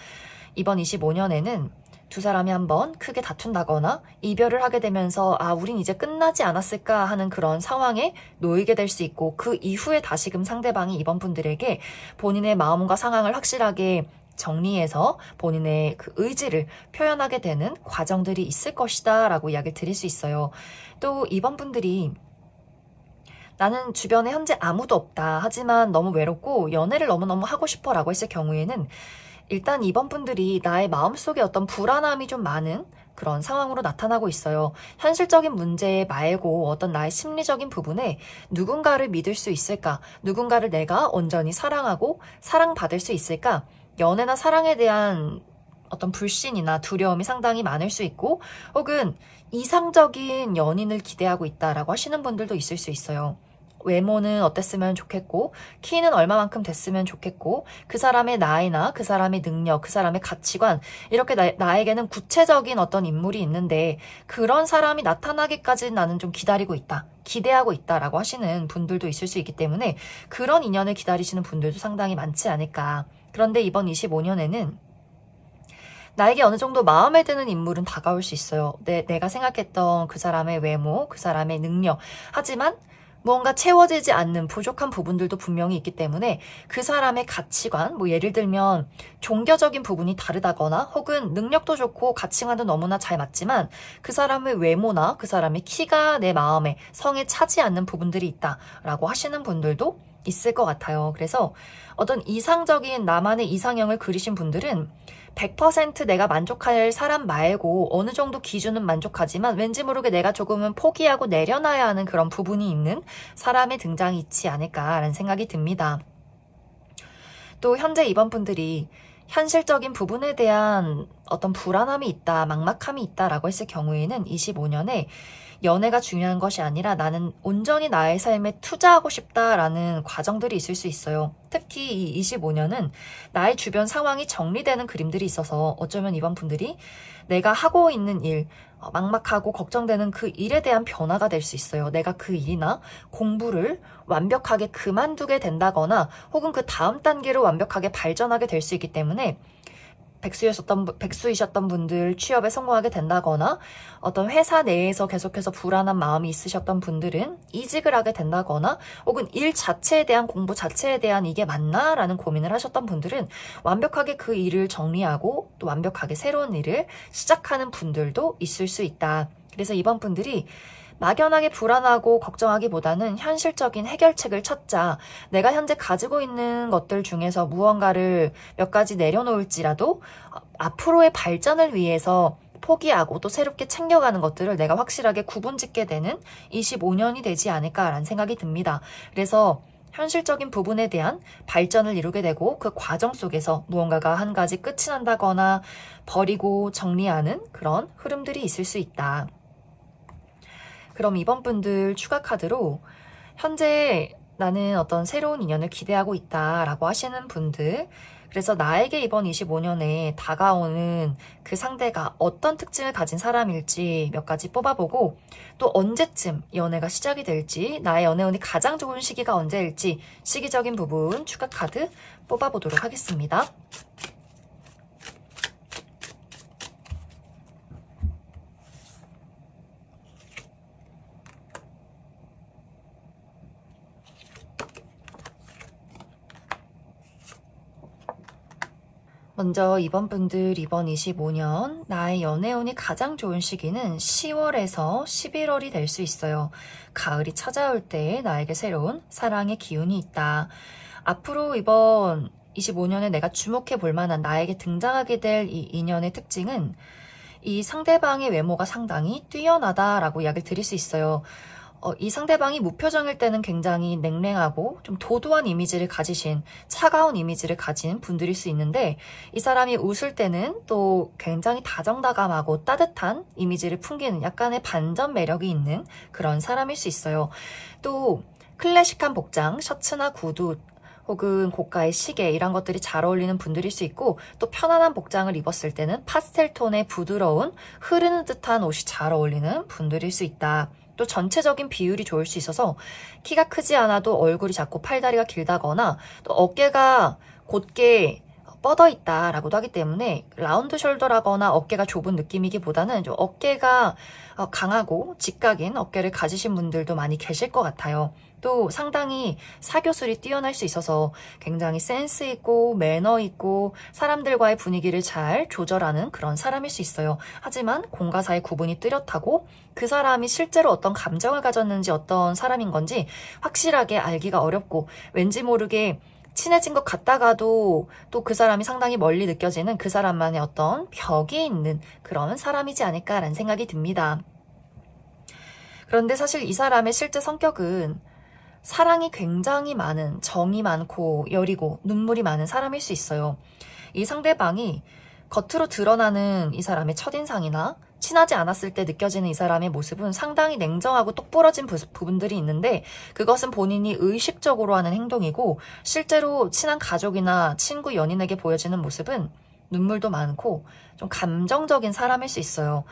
이번 25년에는 두 사람이 한번 크게 다툰다거나 이별을 하게 되면서 우린 이제 끝나지 않았을까 하는 그런 상황에 놓이게 될 수 있고, 그 이후에 다시금 상대방이 이번 분들에게 본인의 마음과 상황을 확실하게 정리해서 본인의 그 의지를 표현하게 되는 과정들이 있을 것이다 라고 이야기를 드릴 수 있어요. 또 이번 분들이 나는 주변에 현재 아무도 없다, 하지만 너무 외롭고 연애를 너무너무 하고 싶어 라고 했을 경우에는 일단 이번 분들이 나의 마음속에 어떤 불안함이 좀 많은 그런 상황으로 나타나고 있어요. 현실적인 문제 말고 어떤 나의 심리적인 부분에 누군가를 믿을 수 있을까? 누군가를 내가 온전히 사랑하고 사랑받을 수 있을까? 연애나 사랑에 대한 어떤 불신이나 두려움이 상당히 많을 수 있고, 혹은 이상적인 연인을 기대하고 있다라고 하시는 분들도 있을 수 있어요. 외모는 어땠으면 좋겠고, 키는 얼마만큼 됐으면 좋겠고, 그 사람의 나이나 그 사람의 능력, 그 사람의 가치관, 이렇게 나에게는 구체적인 어떤 인물이 있는데 그런 사람이 나타나기까지 나는 좀 기다리고 있다, 기대하고 있다라고 하시는 분들도 있을 수 있기 때문에 그런 인연을 기다리시는 분들도 상당히 많지 않을까. 그런데 이번 25년에는 나에게 어느 정도 마음에 드는 인물은 다가올 수 있어요. 내가 생각했던 그 사람의 외모, 그 사람의 능력, 하지만 무언가 채워지지 않는 부족한 부분들도 분명히 있기 때문에 그 사람의 가치관, 예를 들면 종교적인 부분이 다르다거나 혹은 능력도 좋고 가치관도 너무나 잘 맞지만 그 사람의 외모나 그 사람의 키가 내 마음에 성에 차지 않는 부분들이 있다라고 하시는 분들도 있을 것 같아요. 그래서 어떤 이상적인 나만의 이상형을 그리신 분들은 100% 내가 만족할 사람 말고 어느 정도 기준은 만족하지만 왠지 모르게 내가 조금은 포기하고 내려놔야 하는 그런 부분이 있는 사람의 등장이 있지 않을까라는 생각이 듭니다. 또 현재 이번 분들이 현실적인 부분에 대한 어떤 불안함이 있다, 막막함이 있다라고 했을 경우에는 25년에 연애가 중요한 것이 아니라 나는 온전히 나의 삶에 투자하고 싶다라는 과정들이 있을 수 있어요. 특히 이 25년은 나의 주변 상황이 정리되는 그림들이 있어서 어쩌면 이번 분들이 내가 하고 있는 일, 막막하고 걱정되는 그 일에 대한 변화가 될 수 있어요. 내가 그 일이나 공부를 완벽하게 그만두게 된다거나 혹은 그 다음 단계로 완벽하게 발전하게 될 수 있기 때문에 백수이셨던 분들 취업에 성공하게 된다거나 어떤 회사 내에서 계속해서 불안한 마음이 있으셨던 분들은 이직을 하게 된다거나 혹은 일 자체에 대한 공부 자체에 대한 이게 맞나? 라는 고민을 하셨던 분들은 완벽하게 그 일을 정리하고 또 완벽하게 새로운 일을 시작하는 분들도 있을 수 있다. 그래서 이번 분들이 막연하게 불안하고 걱정하기보다는 현실적인 해결책을 찾자. 내가 현재 가지고 있는 것들 중에서 무언가를 몇 가지 내려놓을지라도 앞으로의 발전을 위해서 포기하고 또 새롭게 챙겨가는 것들을 내가 확실하게 구분짓게 되는 25년이 되지 않을까라는 생각이 듭니다. 그래서 현실적인 부분에 대한 발전을 이루게 되고 그 과정 속에서 무언가가 한 가지 끝이 난다거나 버리고 정리하는 그런 흐름들이 있을 수 있다. 그럼 이번 분들 추가 카드로 현재 나는 어떤 새로운 인연을 기대하고 있다라고 하시는 분들, 그래서 나에게 이번 25년에 다가오는 그 상대가 어떤 특징을 가진 사람일지 몇 가지 뽑아보고 또 언제쯤 연애가 시작이 될지 나의 연애운이 가장 좋은 시기가 언제일지 시기적인 부분 추가 카드 뽑아보도록 하겠습니다. 먼저 이번 분들 이번 25년 나의 연애운이 가장 좋은 시기는 10월에서 11월이 될 수 있어요. 가을이 찾아올 때 나에게 새로운 사랑의 기운이 있다. 앞으로 이번 25년에 내가 주목해 볼 만한 나에게 등장하게 될 이 인연의 특징은 이 상대방의 외모가 상당히 뛰어나다라고 이야기를 드릴 수 있어요. 이 상대방이 무표정일 때는 굉장히 냉랭하고 좀 도도한 이미지를 가지신 차가운 이미지를 가진 분들일 수 있는데 이 사람이 웃을 때는 또 굉장히 다정다감하고 따뜻한 이미지를 풍기는 약간의 반전 매력이 있는 그런 사람일 수 있어요. 또 클래식한 복장, 셔츠나 구두 혹은 고가의 시계 이런 것들이 잘 어울리는 분들일 수 있고 또 편안한 복장을 입었을 때는 파스텔 톤의 부드러운 흐르는 듯한 옷이 잘 어울리는 분들일 수 있다. 또 전체적인 비율이 좋을 수 있어서 키가 크지 않아도 얼굴이 작고 팔다리가 길다거나 또 어깨가 곧게 뻗어 있다라고도 하기 때문에 라운드 숄더라거나 어깨가 좁은 느낌이기보다는 좀 어깨가 강하고 직각인 어깨를 가지신 분들도 많이 계실 것 같아요. 또 상당히 사교술이 뛰어날 수 있어서 굉장히 센스 있고 매너 있고 사람들과의 분위기를 잘 조절하는 그런 사람일 수 있어요. 하지만 공과 사의 구분이 뚜렷하고 그 사람이 실제로 어떤 감정을 가졌는지 어떤 사람인 건지 확실하게 알기가 어렵고 왠지 모르게 친해진 것 같다가도 또 그 사람이 상당히 멀리 느껴지는 그 사람만의 어떤 벽이 있는 그런 사람이지 않을까라는 생각이 듭니다. 그런데 사실 이 사람의 실제 성격은 사랑이 굉장히 많은, 정이 많고 여리고 눈물이 많은 사람일 수 있어요. 이 상대방이 겉으로 드러나는 이 사람의 첫인상이나 친하지 않았을 때 느껴지는 이 사람의 모습은 상당히 냉정하고 똑부러진 부분들이 있는데 그것은 본인이 의식적으로 하는 행동이고 실제로 친한 가족이나 친구, 연인에게 보여지는 모습은 눈물도 많고 좀 감정적인 사람일 수 있어요.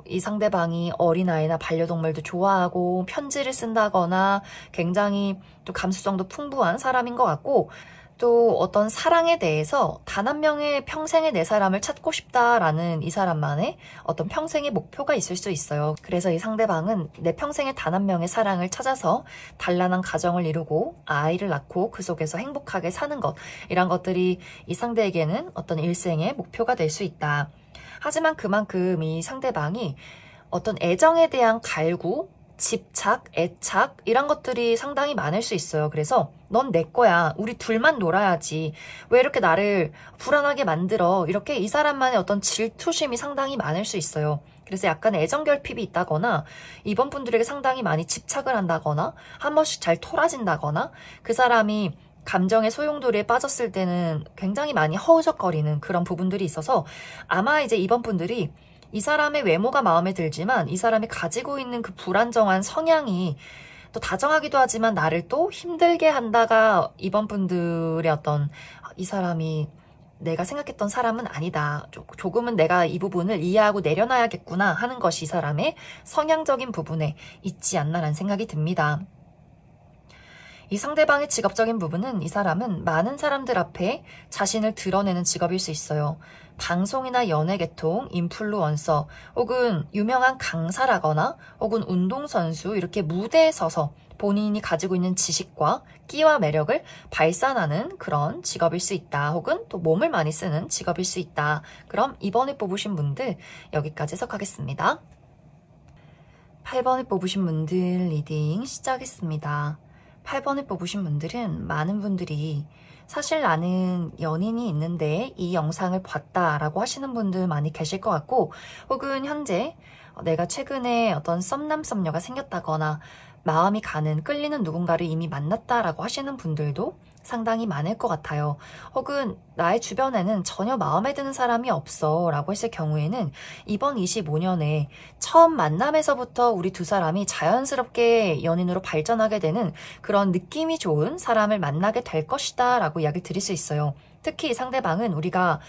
이 상대방이 어린아이나 반려동물도 좋아하고 편지를 쓴다거나 굉장히 좀 감수성도 풍부한 사람인 것 같고 또 어떤 사랑에 대해서 단 한 명의 평생의 내 사람을 찾고 싶다라는 이 사람만의 어떤 평생의 목표가 있을 수 있어요. 그래서 이 상대방은 내 평생의 단 한 명의 사랑을 찾아서 단란한 가정을 이루고 아이를 낳고 그 속에서 행복하게 사는 것 이런 것들이 이 상대에게는 어떤 일생의 목표가 될 수 있다. 하지만 그만큼 이 상대방이 어떤 애정에 대한 갈구, 집착, 애착 이런 것들이 상당히 많을 수 있어요. 그래서 넌 내 거야. 우리 둘만 놀아야지. 왜 이렇게 나를 불안하게 만들어? 이렇게 이 사람만의 어떤 질투심이 상당히 많을 수 있어요. 그래서 약간 애정결핍이 있다거나 이번 분들에게 상당히 많이 집착을 한다거나 한 번씩 잘 토라진다거나 그 사람이 감정의 소용돌이에 빠졌을 때는 굉장히 많이 허우적거리는 그런 부분들이 있어서 아마 이제 이번 분들이 이 사람의 외모가 마음에 들지만 이 사람이 가지고 있는 그 불안정한 성향이 또 다정하기도 하지만 나를 또 힘들게 한다가 이번 분들의 어떤 이 사람이 내가 생각했던 사람은 아니다. 조금은 내가 이 부분을 이해하고 내려놔야겠구나 하는 것이 이 사람의 성향적인 부분에 있지 않나라는 생각이 듭니다. 이 상대방의 직업적인 부분은 이 사람은 많은 사람들 앞에 자신을 드러내는 직업일 수 있어요. 방송이나 연예계통, 인플루언서, 혹은 유명한 강사라거나 혹은 운동선수 이렇게 무대에 서서 본인이 가지고 있는 지식과 끼와 매력을 발산하는 그런 직업일 수 있다. 혹은 또 몸을 많이 쓰는 직업일 수 있다. 그럼 이번에 뽑으신 분들 여기까지 해석하겠습니다. 8번에 뽑으신 분들 리딩 시작했습니다. 8번을 뽑으신 분들은 많은 분들이 사실 나는 연인이 있는데 이 영상을 봤다라고 하시는 분들 많이 계실 것 같고 혹은 현재 내가 최근에 어떤 썸남 썸녀가 생겼다거나 마음이 가는 끌리는 누군가를 이미 만났다라고 하시는 분들도 상당히 많을 것 같아요. 혹은 나의 주변에는 전혀 마음에 드는 사람이 없어 라고 했을 경우에는 이번 25년에 처음 만남에서부터 우리 두 사람이 자연스럽게 연인으로 발전하게 되는 그런 느낌이 좋은 사람을 만나게 될 것이다 라고 이야기를 드릴 수 있어요. 특히 상대방은 우리가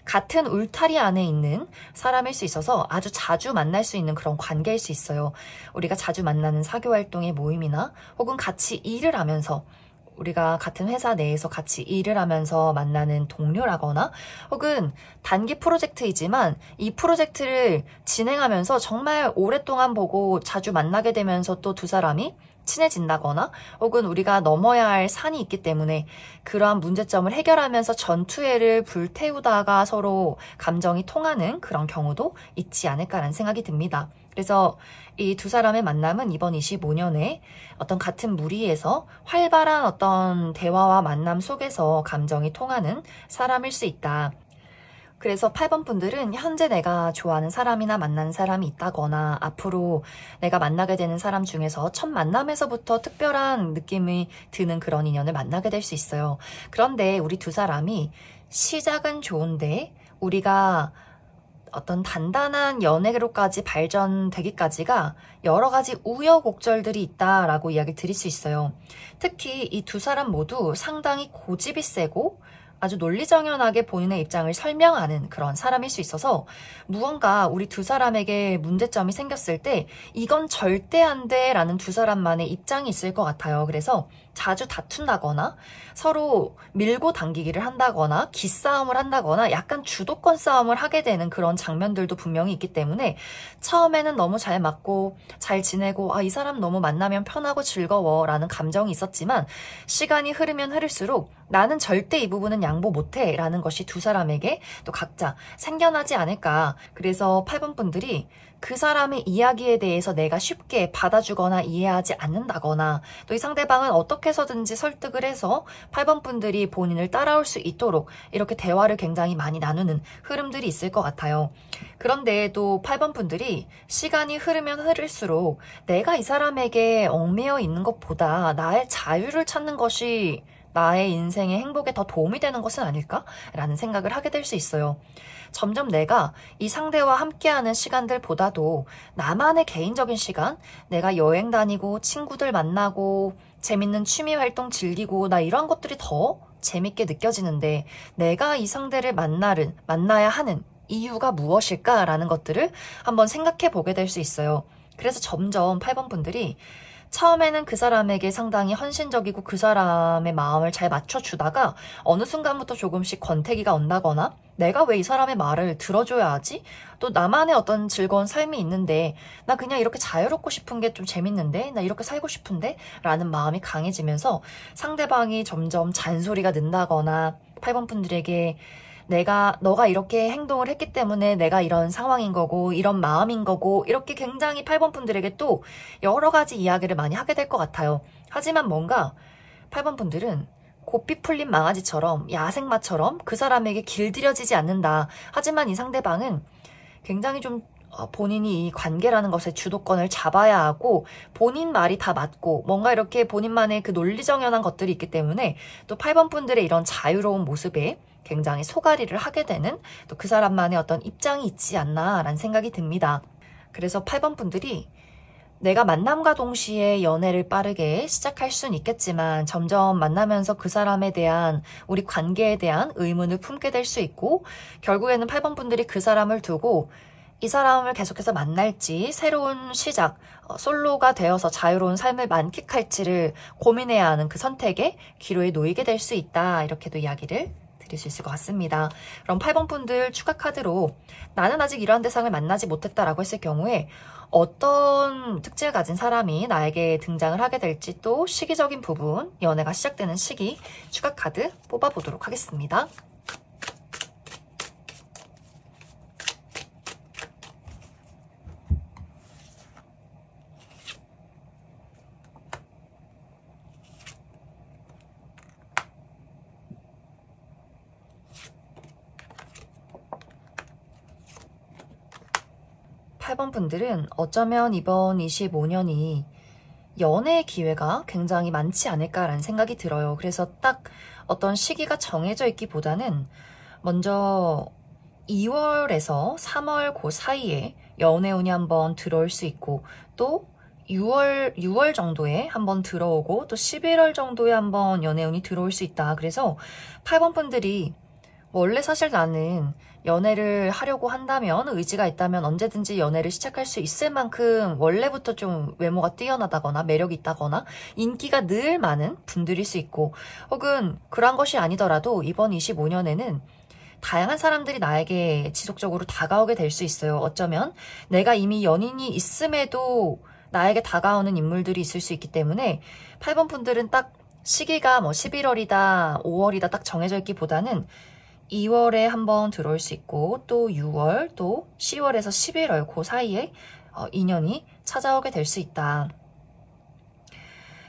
같은 울타리 안에 있는 사람일 수 있어서 아주 자주 만날 수 있는 그런 관계일 수 있어요. 우리가 자주 만나는 사교활동의 모임이나 혹은 같이 일을 하면서 우리가 같은 회사 내에서 같이 일을 하면서 만나는 동료라거나 혹은 단기 프로젝트이지만 이 프로젝트를 진행하면서 정말 오랫동안 보고 자주 만나게 되면서 또 두 사람이 친해진다거나 혹은 우리가 넘어야 할 산이 있기 때문에 그러한 문제점을 해결하면서 전투애를 불태우다가 서로 감정이 통하는 그런 경우도 있지 않을까라는 생각이 듭니다. 그래서 이 두 사람의 만남은 이번 25년에 어떤 같은 무리에서 활발한 어떤 대화와 만남 속에서 감정이 통하는 사람일 수 있다. 그래서 8번 분들은 현재 내가 좋아하는 사람이나 만나는 사람이 있다거나 앞으로 내가 만나게 되는 사람 중에서 첫 만남에서부터 특별한 느낌이 드는 그런 인연을 만나게 될 수 있어요. 그런데 우리 두 사람이 시작은 좋은데 우리가 어떤 단단한 연애로까지 발전되기까지가 여러 가지 우여곡절들이 있다라고 이야기를 드릴 수 있어요. 특히 이 두 사람 모두 상당히 고집이 세고 아주 논리정연하게 본인의 입장을 설명하는 그런 사람일 수 있어서 무언가 우리 두 사람에게 문제점이 생겼을 때 이건 절대 안 돼 라는 두 사람만의 입장이 있을 것 같아요. 그래서 자주 다툰다거나 서로 밀고 당기기를 한다거나 기싸움을 한다거나 약간 주도권 싸움을 하게 되는 그런 장면들도 분명히 있기 때문에 처음에는 너무 잘 맞고 잘 지내고 이 사람 너무 만나면 편하고 즐거워 라는 감정이 있었지만 시간이 흐르면 흐를수록 나는 절대 이 부분은 양보 못해 라는 것이 두 사람에게 또 각자 생겨나지 않을까. 그래서 8번 분들이 그 사람의 이야기에 대해서 내가 쉽게 받아주거나 이해하지 않는다거나 또 이 상대방은 어떻게 해서든지 설득을 해서 8번 분들이 본인을 따라올 수 있도록 이렇게 대화를 굉장히 많이 나누는 흐름들이 있을 것 같아요. 그런데 또 8번 분들이 시간이 흐르면 흐를수록 내가 이 사람에게 얽매여 있는 것보다 나의 자유를 찾는 것이 나의 인생의 행복에 더 도움이 되는 것은 아닐까? 라는 생각을 하게 될 수 있어요. 점점 내가 이 상대와 함께하는 시간들보다도 나만의 개인적인 시간, 내가 여행 다니고 친구들 만나고 재밌는 취미 활동 즐기고 나 이런 것들이 더 재밌게 느껴지는데 내가 이 상대를 만나야 하는 이유가 무엇일까라는 것들을 한번 생각해 보게 될 수 있어요. 그래서 점점 8번 분들이 처음에는 그 사람에게 상당히 헌신적이고 그 사람의 마음을 잘 맞춰주다가 어느 순간부터 조금씩 권태기가 온다거나 내가 왜 이 사람의 말을 들어줘야 하지? 또 나만의 어떤 즐거운 삶이 있는데 나 그냥 이렇게 자유롭고 싶은 게 좀 재밌는데 나 이렇게 살고 싶은데 라는 마음이 강해지면서 상대방이 점점 잔소리가 는다거나 8번 분들에게 너가 이렇게 행동을 했기 때문에 내가 이런 상황인 거고, 이런 마음인 거고, 이렇게 굉장히 8번 분들에게 또 여러 가지 이야기를 많이 하게 될 것 같아요. 하지만 뭔가 8번 분들은 고삐 풀린 망아지처럼, 야생마처럼 그 사람에게 길들여지지 않는다. 하지만 이 상대방은 굉장히 좀 본인이 이 관계라는 것의 주도권을 잡아야 하고, 본인 말이 다 맞고, 뭔가 이렇게 본인만의 그 논리정연한 것들이 있기 때문에 또 8번 분들의 이런 자유로운 모습에 굉장히 소가리를 하게 되는 또 그 사람만의 어떤 입장이 있지 않나라는 생각이 듭니다. 그래서 8번 분들이 내가 만남과 동시에 연애를 빠르게 시작할 수는 있겠지만 점점 만나면서 그 사람에 대한, 우리 관계에 대한 의문을 품게 될 수 있고, 결국에는 8번 분들이 그 사람을 두고 이 사람을 계속해서 만날지, 새로운 시작, 솔로가 되어서 자유로운 삶을 만끽할지를 고민해야 하는 그 선택의 기로에 놓이게 될 수 있다. 이렇게도 이야기를 드릴 수 있을 것 같습니다. 그럼 8번 분들 추가 카드로 나는 아직 이러한 대상을 만나지 못했다라고 했을 경우에 어떤 특징을 가진 사람이 나에게 등장을 하게 될지, 또 시기적인 부분, 연애가 시작되는 시기 추가 카드 뽑아보도록 하겠습니다. 8번 분들은 어쩌면 이번 25년이 연애의 기회가 굉장히 많지 않을까라는 생각이 들어요. 그래서 딱 어떤 시기가 정해져 있기보다는 먼저 2월에서 3월 그 사이에 연애운이 한번 들어올 수 있고, 또 6월 정도에 한번 들어오고, 또 11월 정도에 한번 연애운이 들어올 수 있다. 그래서 8번 분들이 원래 사실 나는 연애를 하려고 한다면, 의지가 있다면 언제든지 연애를 시작할 수 있을 만큼 원래부터 좀 외모가 뛰어나다거나 매력이 있다거나 인기가 늘 많은 분들일 수 있고, 혹은 그런 것이 아니더라도 이번 25년에는 다양한 사람들이 나에게 지속적으로 다가오게 될 수 있어요. 어쩌면 내가 이미 연인이 있음에도 나에게 다가오는 인물들이 있을 수 있기 때문에 8번 분들은 딱 시기가 뭐 11월이다, 5월이다 딱 정해져 있기보다는 2월에 한번 들어올 수 있고, 또 6월, 또 10월에서 11월 그 사이에 인연이 찾아오게 될 수 있다.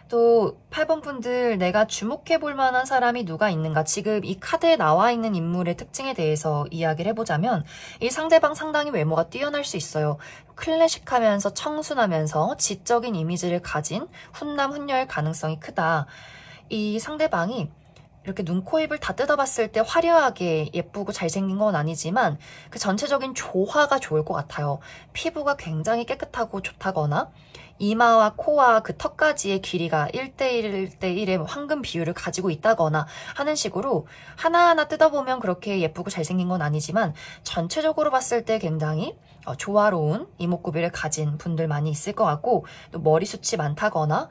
또 8번 분들, 내가 주목해 볼 만한 사람이 누가 있는가? 지금 이 카드에 나와 있는 인물의 특징에 대해서 이야기를 해보자면, 이 상대방 상당히 외모가 뛰어날 수 있어요. 클래식하면서 청순하면서 지적인 이미지를 가진 훈남 훈녀일 가능성이 크다. 이 상대방이 이렇게 눈, 코, 입을 다 뜯어봤을 때 화려하게 예쁘고 잘생긴 건 아니지만 그 전체적인 조화가 좋을 것 같아요. 피부가 굉장히 깨끗하고 좋다거나, 이마와 코와 그 턱까지의 길이가 1:1:1의 황금 비율을 가지고 있다거나 하는 식으로 하나하나 뜯어보면 그렇게 예쁘고 잘생긴 건 아니지만 전체적으로 봤을 때 굉장히 조화로운 이목구비를 가진 분들 많이 있을 것 같고, 또 머리숱이 많다거나,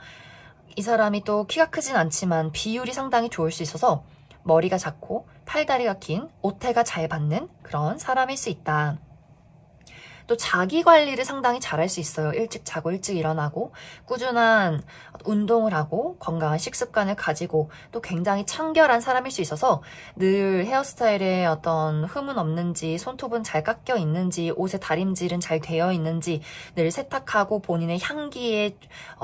이 사람이 또 키가 크진 않지만 비율이 상당히 좋을 수 있어서 머리가 작고 팔다리가 긴, 옷태가 잘 받는 그런 사람일 수 있다. 또 자기 관리를 상당히 잘할 수 있어요. 일찍 자고 일찍 일어나고, 꾸준한 운동을 하고, 건강한 식습관을 가지고, 또 굉장히 청결한 사람일 수 있어서 늘 헤어스타일에 어떤 흠은 없는지, 손톱은 잘 깎여 있는지, 옷의 다림질은 잘 되어 있는지 늘 세탁하고 본인의 향기에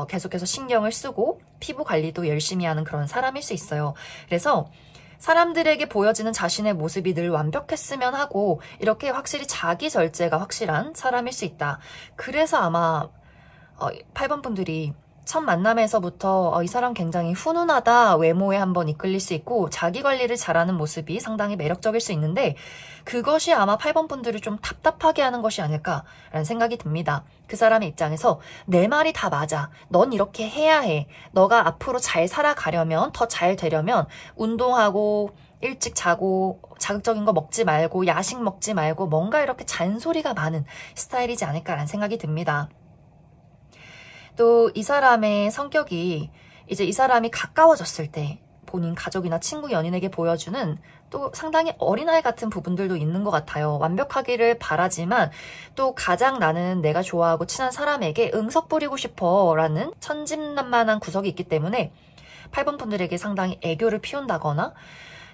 계속해서 신경을 쓰고 피부 관리도 열심히 하는 그런 사람일 수 있어요. 그래서 사람들에게 보여지는 자신의 모습이 늘 완벽했으면 하고, 이렇게 확실히 자기 절제가 확실한 사람일 수 있다. 그래서 아마 8번 분들이 첫 만남에서부터 이 사람 굉장히 훈훈하다, 외모에 한번 이끌릴 수 있고, 자기 관리를 잘하는 모습이 상당히 매력적일 수 있는데, 그것이 아마 8번 분들을 좀 답답하게 하는 것이 아닐까라는 생각이 듭니다. 그 사람의 입장에서 내 말이 다 맞아, 넌 이렇게 해야 해, 너가 앞으로 잘 살아가려면, 더 잘 되려면 운동하고 일찍 자고 자극적인 거 먹지 말고 야식 먹지 말고, 뭔가 이렇게 잔소리가 많은 스타일이지 않을까라는 생각이 듭니다. 또 이 사람의 성격이, 이제 이 사람이 가까워졌을 때 본인 가족이나 친구, 연인에게 보여주는 또 상당히 어린아이 같은 부분들도 있는 것 같아요. 완벽하기를 바라지만 또 가장 나는 내가 좋아하고 친한 사람에게 응석 부리고 싶어 라는 천진난만한 구석이 있기 때문에 8번 분들에게 상당히 애교를 피운다거나,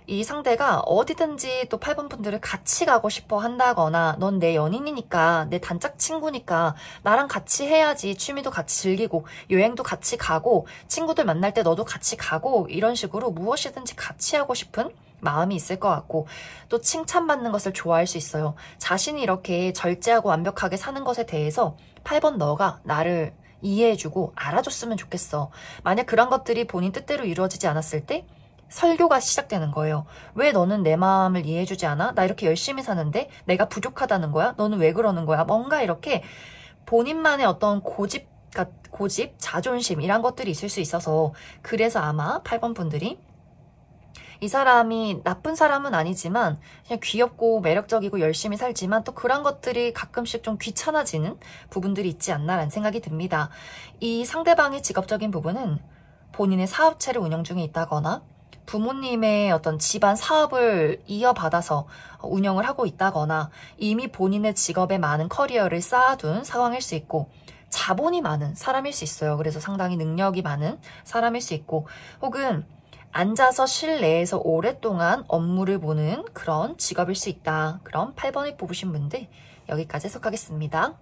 이 상대가 어디든지 또 8번 분들을 같이 가고 싶어 한다거나 넌 내 연인이니까 내 단짝 친구니까 나랑 같이 해야지 취미도 같이 즐기고 여행도 같이 가고 친구들 만날 때 너도 같이 가고 이런 식으로 무엇이든지 같이 하고 싶은 마음이 있을 것 같고 또 칭찬받는 것을 좋아할 수 있어요. 자신이 이렇게 절제하고 완벽하게 사는 것에 대해서 8번 너가 나를 이해해주고 알아줬으면 좋겠어. 만약 그런 것들이 본인 뜻대로 이루어지지 않았을 때 설교가 시작되는 거예요. 왜 너는 내 마음을 이해해주지 않아? 나 이렇게 열심히 사는데 내가 부족하다는 거야? 너는 왜 그러는 거야? 뭔가 이렇게 본인만의 어떤 고집, 자존심 이런 것들이 있을 수 있어서 그래서 아마 8번 분들이 이 사람이 나쁜 사람은 아니지만 그냥 귀엽고 매력적이고 열심히 살지만 또 그런 것들이 가끔씩 좀 귀찮아지는 부분들이 있지 않나라는 생각이 듭니다. 이 상대방의 직업적인 부분은 본인의 사업체를 운영 중에 있다거나 부모님의 어떤 집안 사업을 이어받아서 운영을 하고 있다거나 이미 본인의 직업에 많은 커리어를 쌓아둔 상황일 수 있고 자본이 많은 사람일 수 있어요. 그래서 상당히 능력이 많은 사람일 수 있고 혹은 앉아서 실내에서 오랫동안 업무를 보는 그런 직업일 수 있다. 그럼 8번을 뽑으신 분들 여기까지 해석하겠습니다.